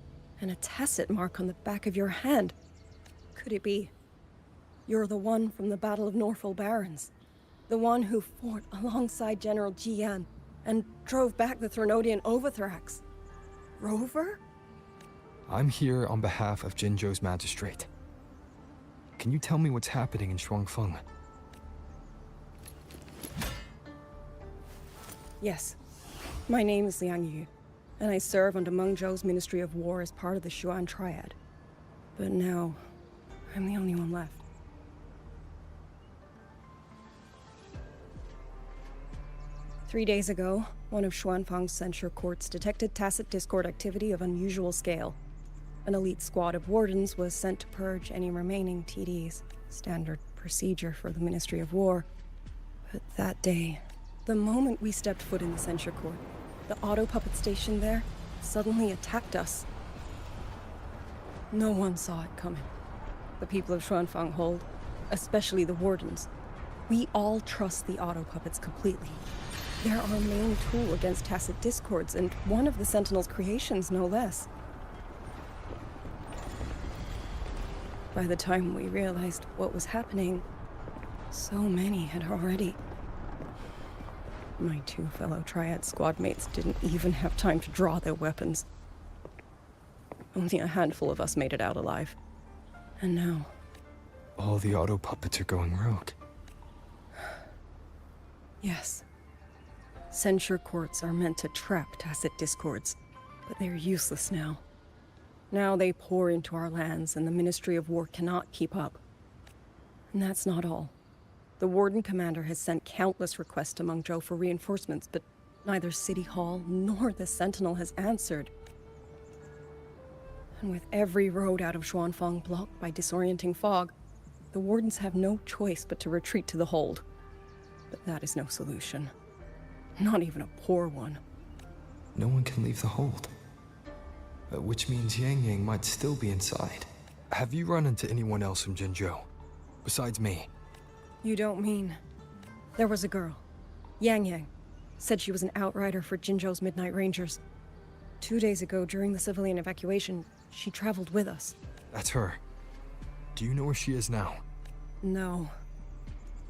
and a tacit mark on the back of your hand. Could it be? You're the one from the Battle of Norfolk Barrens. The one who fought alongside General Jian and drove back the Threnodian Overthrax. Rover? I'm here on behalf of Jinzhou's magistrate. Can you tell me what's happening in Shuangfeng? Yes. My name is Liang Yu, and I serve under Meng Zhou's Ministry of War as part of the Xuan Triad. But now, I'm the only one left. Three days ago, one of Xuanfang's censure courts detected tacit discord activity of unusual scale. An elite squad of wardens was sent to purge any remaining TDs, standard procedure for the Ministry of War. But that day, the moment we stepped foot in the censure court, the auto puppet station there suddenly attacked us. No one saw it coming. The people of Xuanfang hold, especially the wardens. We all trust the auto puppets completely. They're our main tool against tacit discords, and one of the Sentinel's creations, no less. By the time we realized what was happening, so many had already... My two fellow Triad squad mates didn't even have time to draw their weapons. Only a handful of us made it out alive. And now... All the auto puppets are going rogue. Yes. Censure courts are meant to trap tacit discords, but they're useless now. Now they pour into our lands, and the Ministry of War cannot keep up. And that's not all. The Warden Commander has sent countless requests to Meng Zhou for reinforcements, but neither City Hall nor the Sentinel has answered. And with every road out of Xuanfang blocked by disorienting fog, the Wardens have no choice but to retreat to the hold. But that is no solution. Not even a poor one. No one can leave the hold. Which means Yang Yang might still be inside. Have you run into anyone else from Jinzhou? Besides me? You don't mean... There was a girl. Yang Yang. Said she was an outrider for Jinzhou's Midnight Rangers. 2 days ago, during the civilian evacuation, she traveled with us. That's her. Do you know where she is now? No.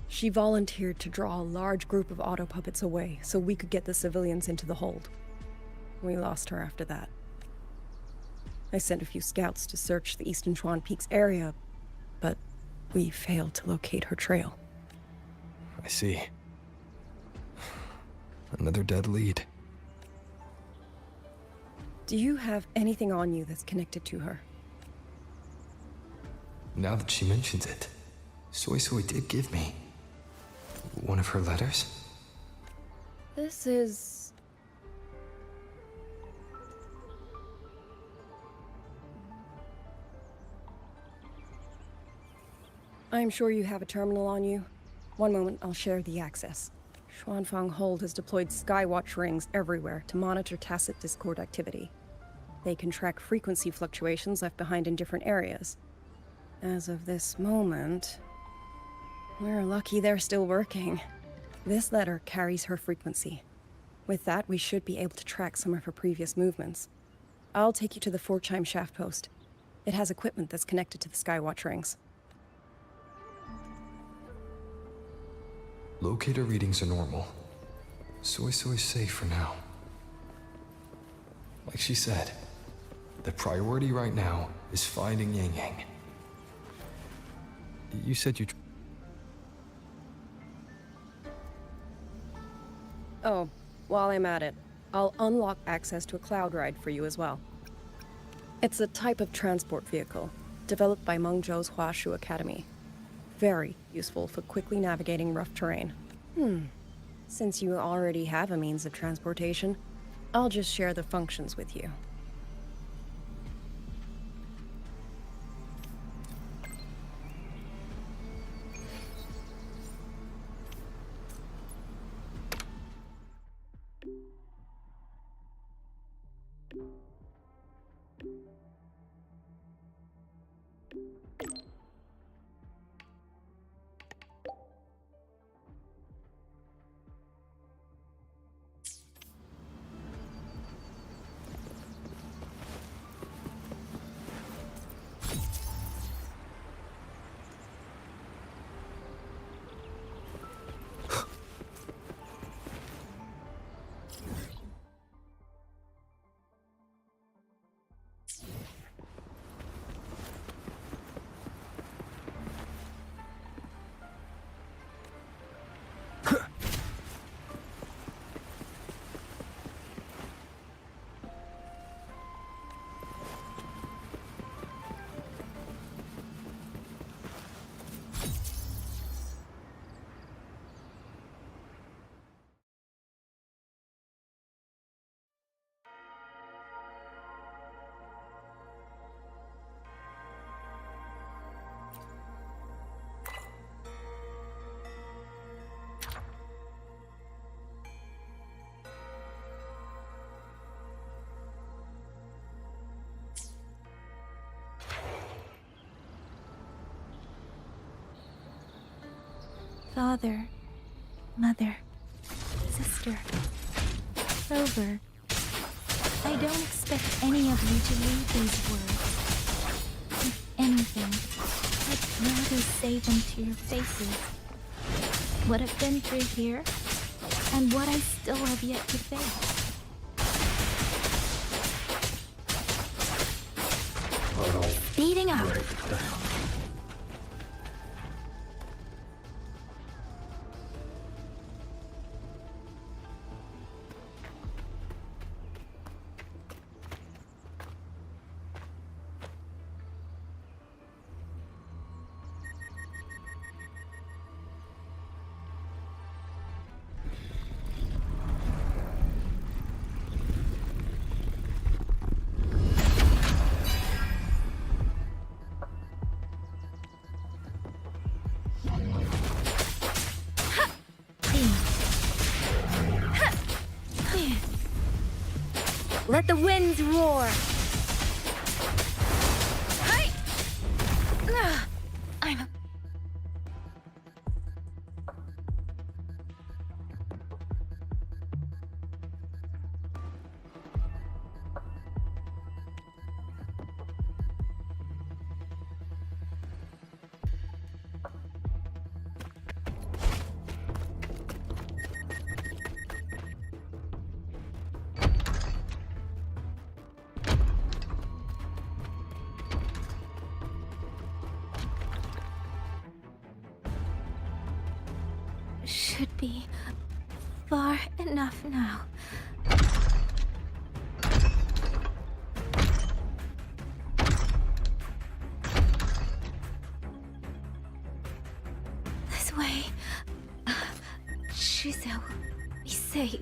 She volunteered to draw a large group of auto puppets away so we could get the civilians into the hold. We lost her after that. I sent a few scouts to search the Eastern Chuan Peaks area, but we failed to locate her trail. I see. Another dead lead. Do you have anything on you that's connected to her? Now that she mentions it, Soy Soy did give me One of her letters? This is... I'm sure you have a terminal on you. One moment, I'll share the access. Xuanfang Hold has deployed Skywatch rings everywhere to monitor tacit Discord activity. They can track frequency fluctuations left behind in different areas. As of this moment, we're lucky they're still working. This letter carries her frequency. With that, we should be able to track some of her previous movements. I'll take you to the 4-chime shaft post. It has equipment that's connected to the Skywatch rings. Locator readings are normal. Soy safe for now. Like she said, the priority right now is finding Yang Yang. You said you... Oh, while I'm at it, I'll unlock access to a cloud ride for you as well. It's a type of transport vehicle, developed by Mengzhou's Huashu Academy. Very useful for quickly navigating rough terrain. Since you already have a means of transportation, I'll just share the functions with you. Father, mother, sister, Rover, I don't expect any of you to read these words. If anything, I'd rather say them to your faces. What I've been through here, and what I still have yet to face. Speeding up. Let the winds roar! Hi! I'm... Should be far enough now. This way. Giselle will be safe.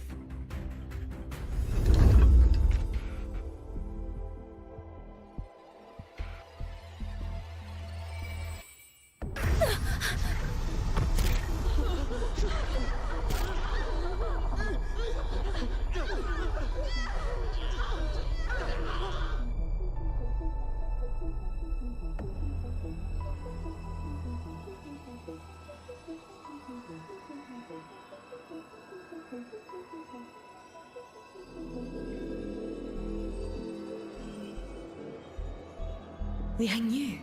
Liang Yu,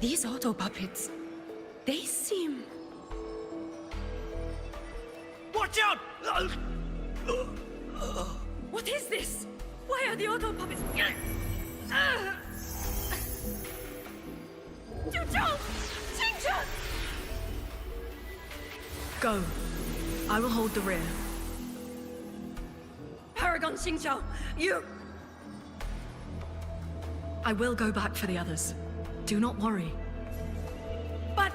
these auto puppets, they seem... Watch out! What is this? Why are the auto puppets... Go. I will hold the rear. Paragon Xingqiao, you... I will go back for the others. Do not worry. But...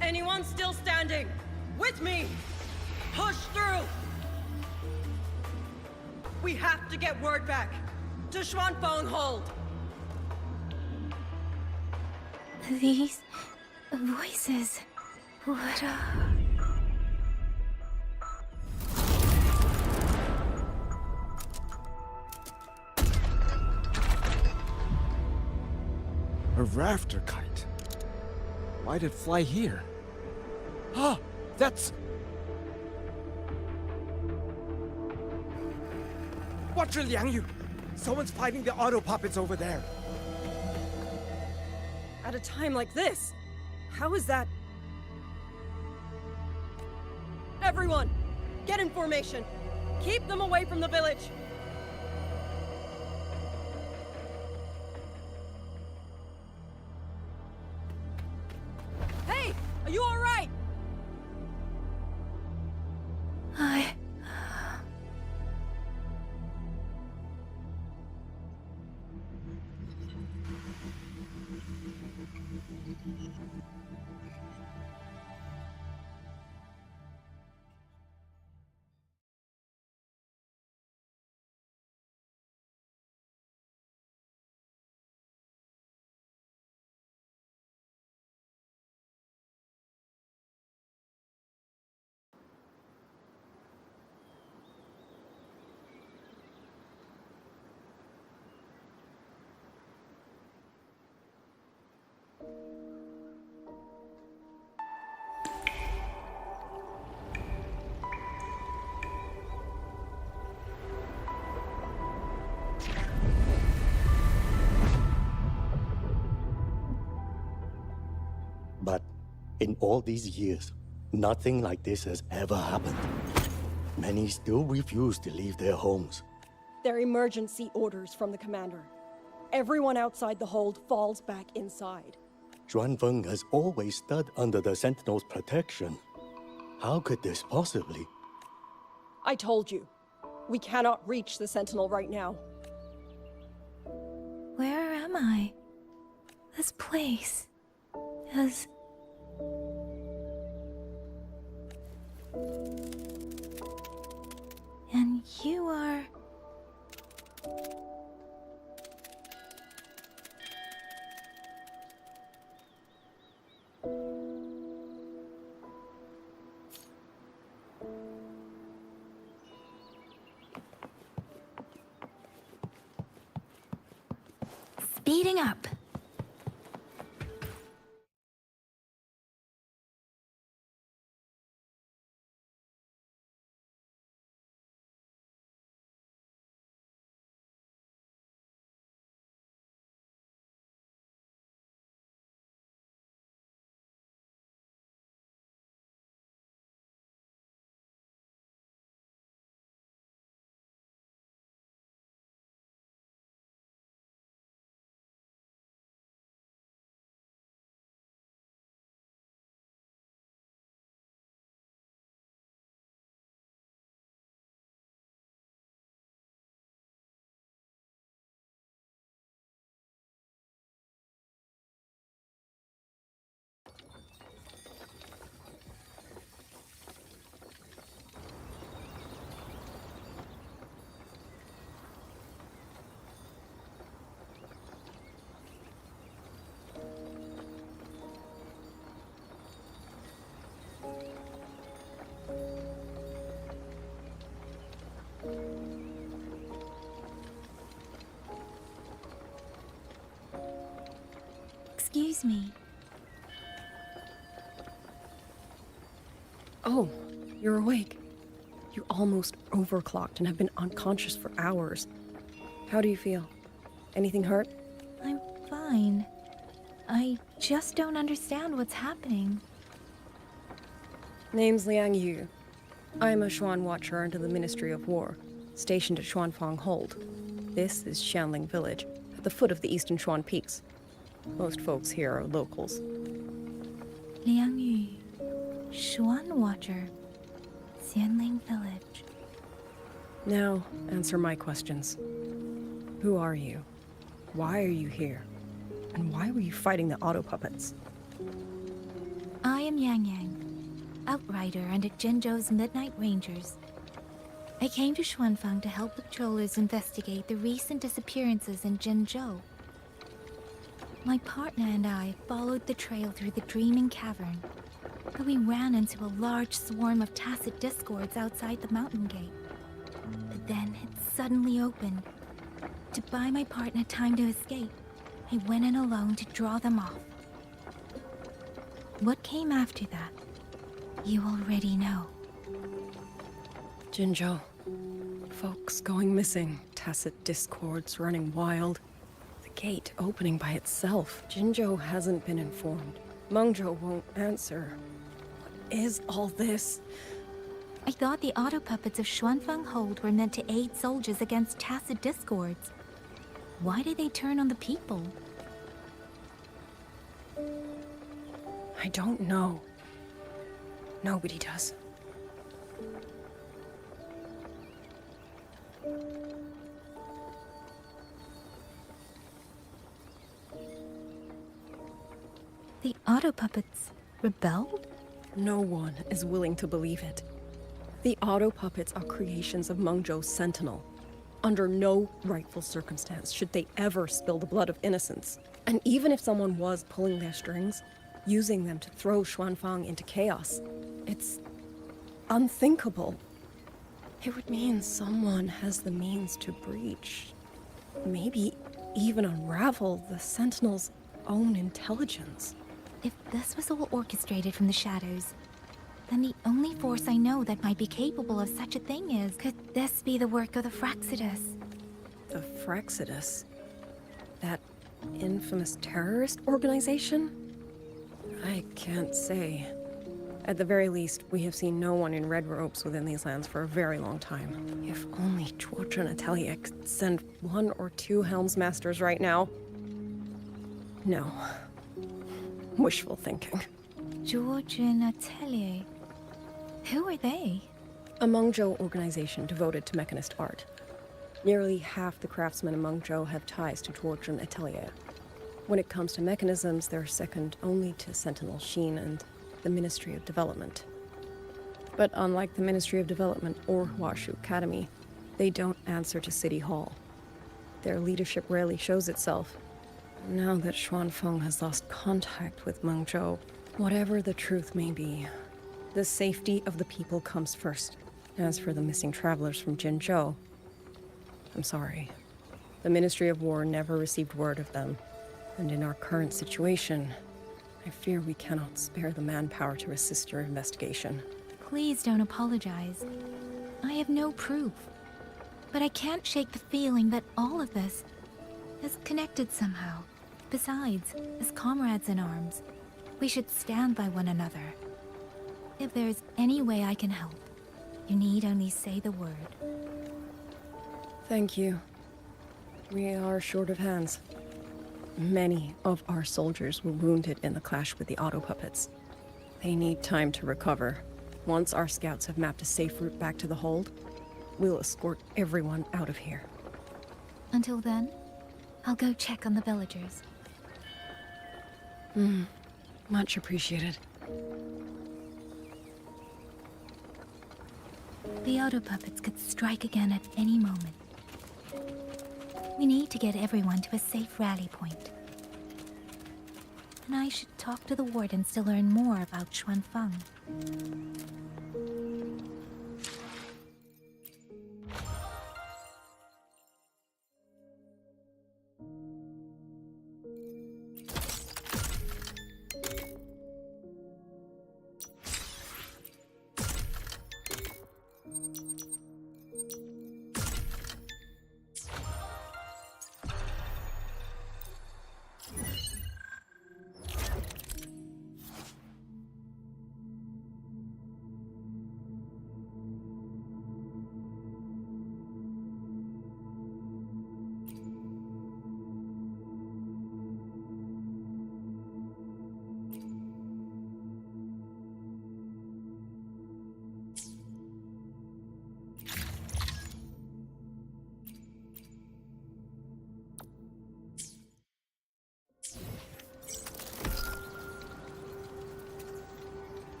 Anyone still standing? With me! Push through! We have to get word back. To Xuanfeng hold! These voices. What A rafter kite. Why'd it fly here? Ah, that's... Watch your Liang Yu! Someone's fighting the auto puppets over there. At a time like this? How is that? Everyone, get in formation. Keep them away from the village. Hey, are you all right? But in all these years, nothing like this has ever happened. Many still refuse to leave their homes. They're emergency orders from the commander. Everyone outside the hold falls back inside. Xuanfeng has always stood under the Sentinel's protection. How could this possibly? I told you. We cannot reach the Sentinel right now. Where am I? This place is... And you are... Speeding up. Excuse me. Oh, you're awake. You almost overclocked and have been unconscious for hours. How do you feel? Anything hurt? I'm fine. I just don't understand what's happening. Name's Liang Yu. I'm a Xuan Watcher under the Ministry of War, stationed at Xuanfang Hold. This is Xianling Village, at the foot of the Eastern Xuan Peaks. Most folks here are locals. Liang Yu, Xuan Watcher, Xianling Village. Now, answer my questions. Who are you? Why are you here? And why were you fighting the auto puppets? I am Yang Yang, outrider under Jinzhou's Midnight Rangers. I came to Xuanfang to help patrollers investigate the recent disappearances in Jinzhou. My partner and I followed the trail through the Dreaming Cavern, but we ran into a large swarm of tacit discords outside the mountain gate. But then it suddenly opened. To buy my partner time to escape, I went in alone to draw them off. What came after that, you already know. Jinzhou. Folks going missing, tacit discords running wild. The gate opening by itself. Jinzhou hasn't been informed. Mengzhou won't answer. What is all this? I thought the auto puppets of Xuanfang Hold were meant to aid soldiers against tacit discords. Why did they turn on the people? I don't know. Nobody does. The auto puppets rebelled? No one is willing to believe it. The auto puppets are creations of Mengzhou's Sentinel. Under no rightful circumstance should they ever spill the blood of innocents. And even if someone was pulling their strings, using them to throw Xuanfang into chaos, it's unthinkable. It would mean someone has the means to breach, maybe even unravel the Sentinel's own intelligence. If this was all orchestrated from the shadows, then the only force I know that might be capable of such a thing is... Could this be the work of the Fraxidus? The Fraxidus? That infamous terrorist organization? I can't say. At the very least, we have seen no one in red robes within these lands for a very long time. If only Chuochen Atelier could send 1 or 2 Helmsmasters right now. No. Wishful thinking. Chuochen Atelier. Who are they? A Mengzhou organization devoted to mechanist art. Nearly half the craftsmen in Mengzhou have ties to Chuochen Atelier. When it comes to mechanisms, they're second only to Sentinel Xin and the Ministry of Development. But unlike the Ministry of Development or Huashu Academy, they don't answer to City Hall. Their leadership rarely shows itself. Now that Xuanfeng has lost contact with Mengzhou, whatever the truth may be, the safety of the people comes first. As for the missing travelers from Jinzhou, I'm sorry. The Ministry of War never received word of them. And in our current situation, I fear we cannot spare the manpower to assist your investigation. Please don't apologize. I have no proof. But I can't shake the feeling that all of this is connected somehow. Besides, as comrades in arms, we should stand by one another. If there's any way I can help, you need only say the word. Thank you. We are short of hands. Many of our soldiers were wounded in the clash with the auto puppets. They need time to recover. Once our scouts have mapped a safe route back to the hold, we'll escort everyone out of here. Until then, I'll go check on the villagers. Much appreciated. The auto puppets could strike again at any moment. We need to get everyone to a safe rally point. And I should talk to the wardens to learn more about Xuanfeng.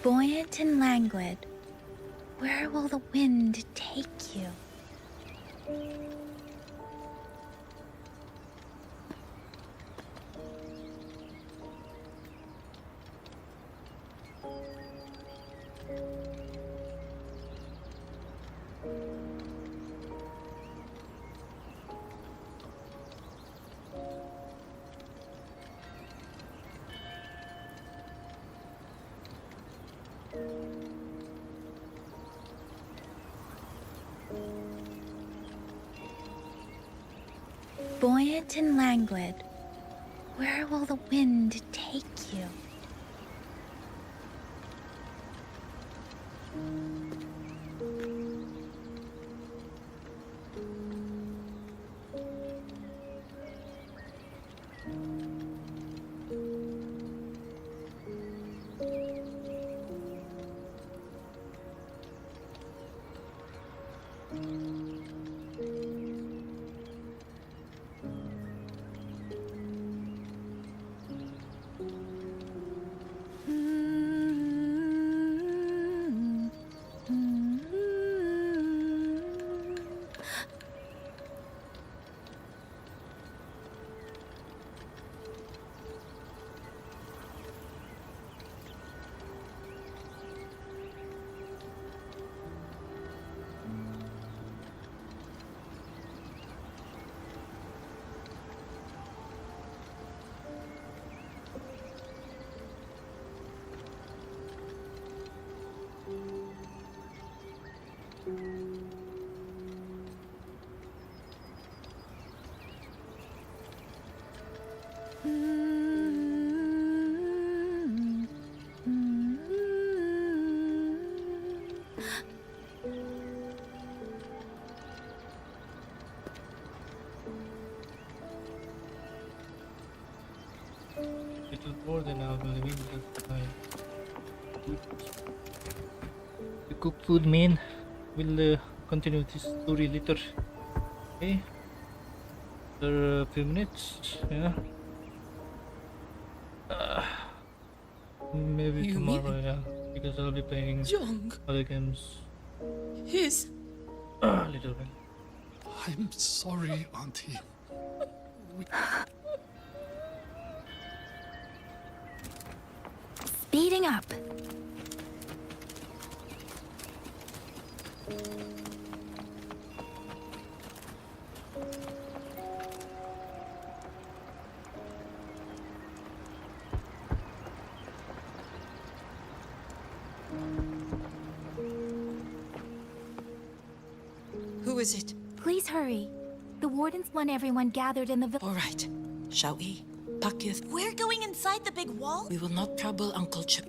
Buoyant and languid, where will the wind take you? Buoyant and languid, where will the wind take you? Little more than I will leave the time. The cooked food main will continue this story later. Okay. After a few minutes, yeah. Maybe You tomorrow, mean yeah. Because I'll be playing Jung? other games. His. Little bit. I'm sorry, Auntie. Speeding up. Who is it? Please hurry. The wardens want everyone gathered in the village. All right. Shall we? Pakith. We're going inside the big wall? We will not trouble Uncle Chip.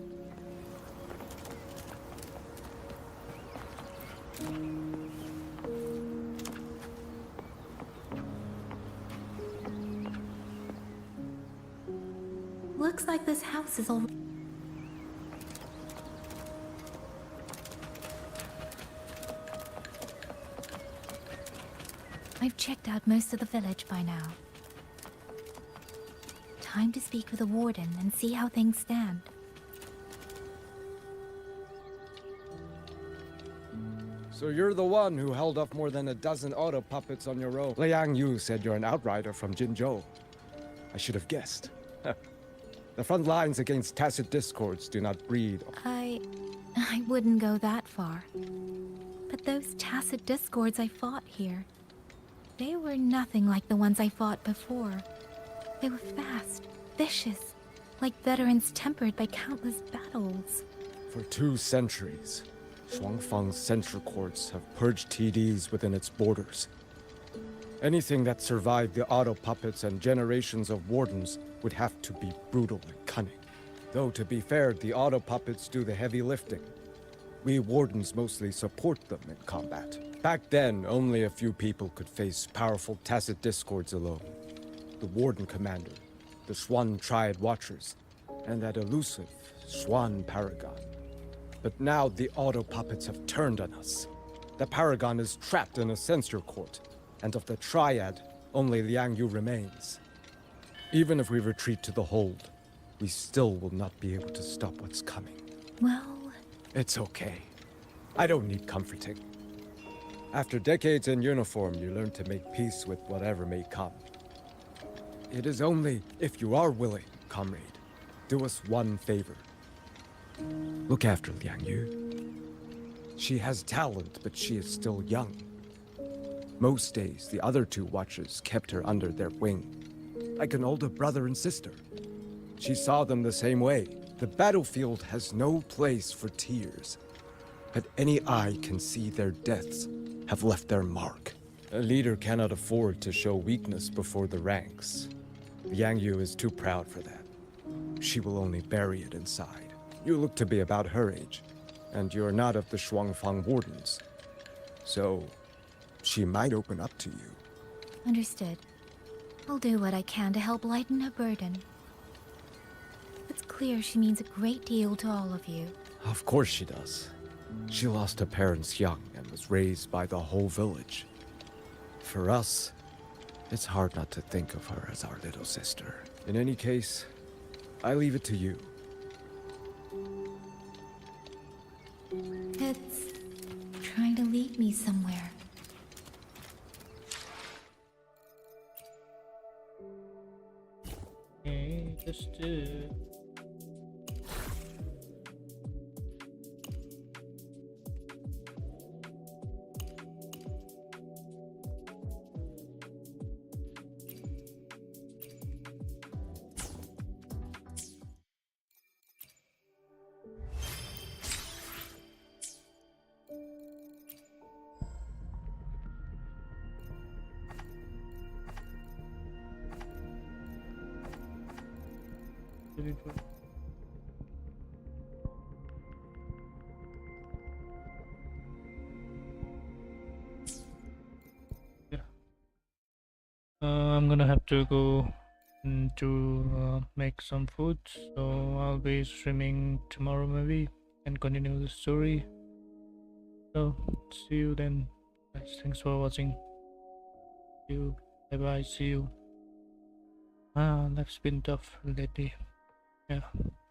Looks like this house is all. I've checked out most of the village by now. Time to speak with the warden and see how things stand. So you're the one who held off more than a dozen auto puppets on your own. Liang Yu said you're an outrider from Jinzhou. I should have guessed. The front lines against tacit discords do not breed. I wouldn't go that far. But those tacit discords I fought here, they were nothing like the ones I fought before. They were fast, vicious, like veterans tempered by countless battles. For 2 centuries, Shuangfang's censure courts have purged TDs within its borders. Anything that survived the auto puppets and generations of wardens would have to be brutal and cunning. Though, to be fair, the auto puppets do the heavy lifting. We wardens mostly support them in combat. Back then, only a few people could face powerful tacit discords alone. The Warden Commander, the Swan Triad Watchers, and that elusive Swan Paragon. But now the auto puppets have turned on us. The Paragon is trapped in a censure court, and of the Triad, only Liang Yu remains. Even if we retreat to the hold, we still will not be able to stop what's coming. Well, It's okay. I don't need comforting. After decades in uniform, you learn to make peace with whatever may come. It is only if you are willing, comrade. Do us one favor. Look after Liang Yu. She has talent, but she is still young. Most days, the other two watchers kept her under their wing, like an older brother and sister. She saw them the same way. The battlefield has no place for tears, but any eye can see their deaths have left their mark. A leader cannot afford to show weakness before the ranks. Yang Yu is too proud for that. She will only bury it inside. You look to be about her age, and you're not of the Shuangfang Wardens. So, she might open up to you. Understood. I'll do what I can to help lighten her burden. It's clear she means a great deal to all of you. Of course she does. She lost her parents young and was raised by the whole village. For us, it's hard not to think of her as our little sister. In any case, I leave it to you. It's trying to lead me somewhere. Okay, just yeah. I'm gonna have to go to make some food, so I'll be streaming tomorrow maybe and continue the story. So see you then, guys. Thanks for watching. See you. Bye bye. See you. Life's been tough lately. Yeah.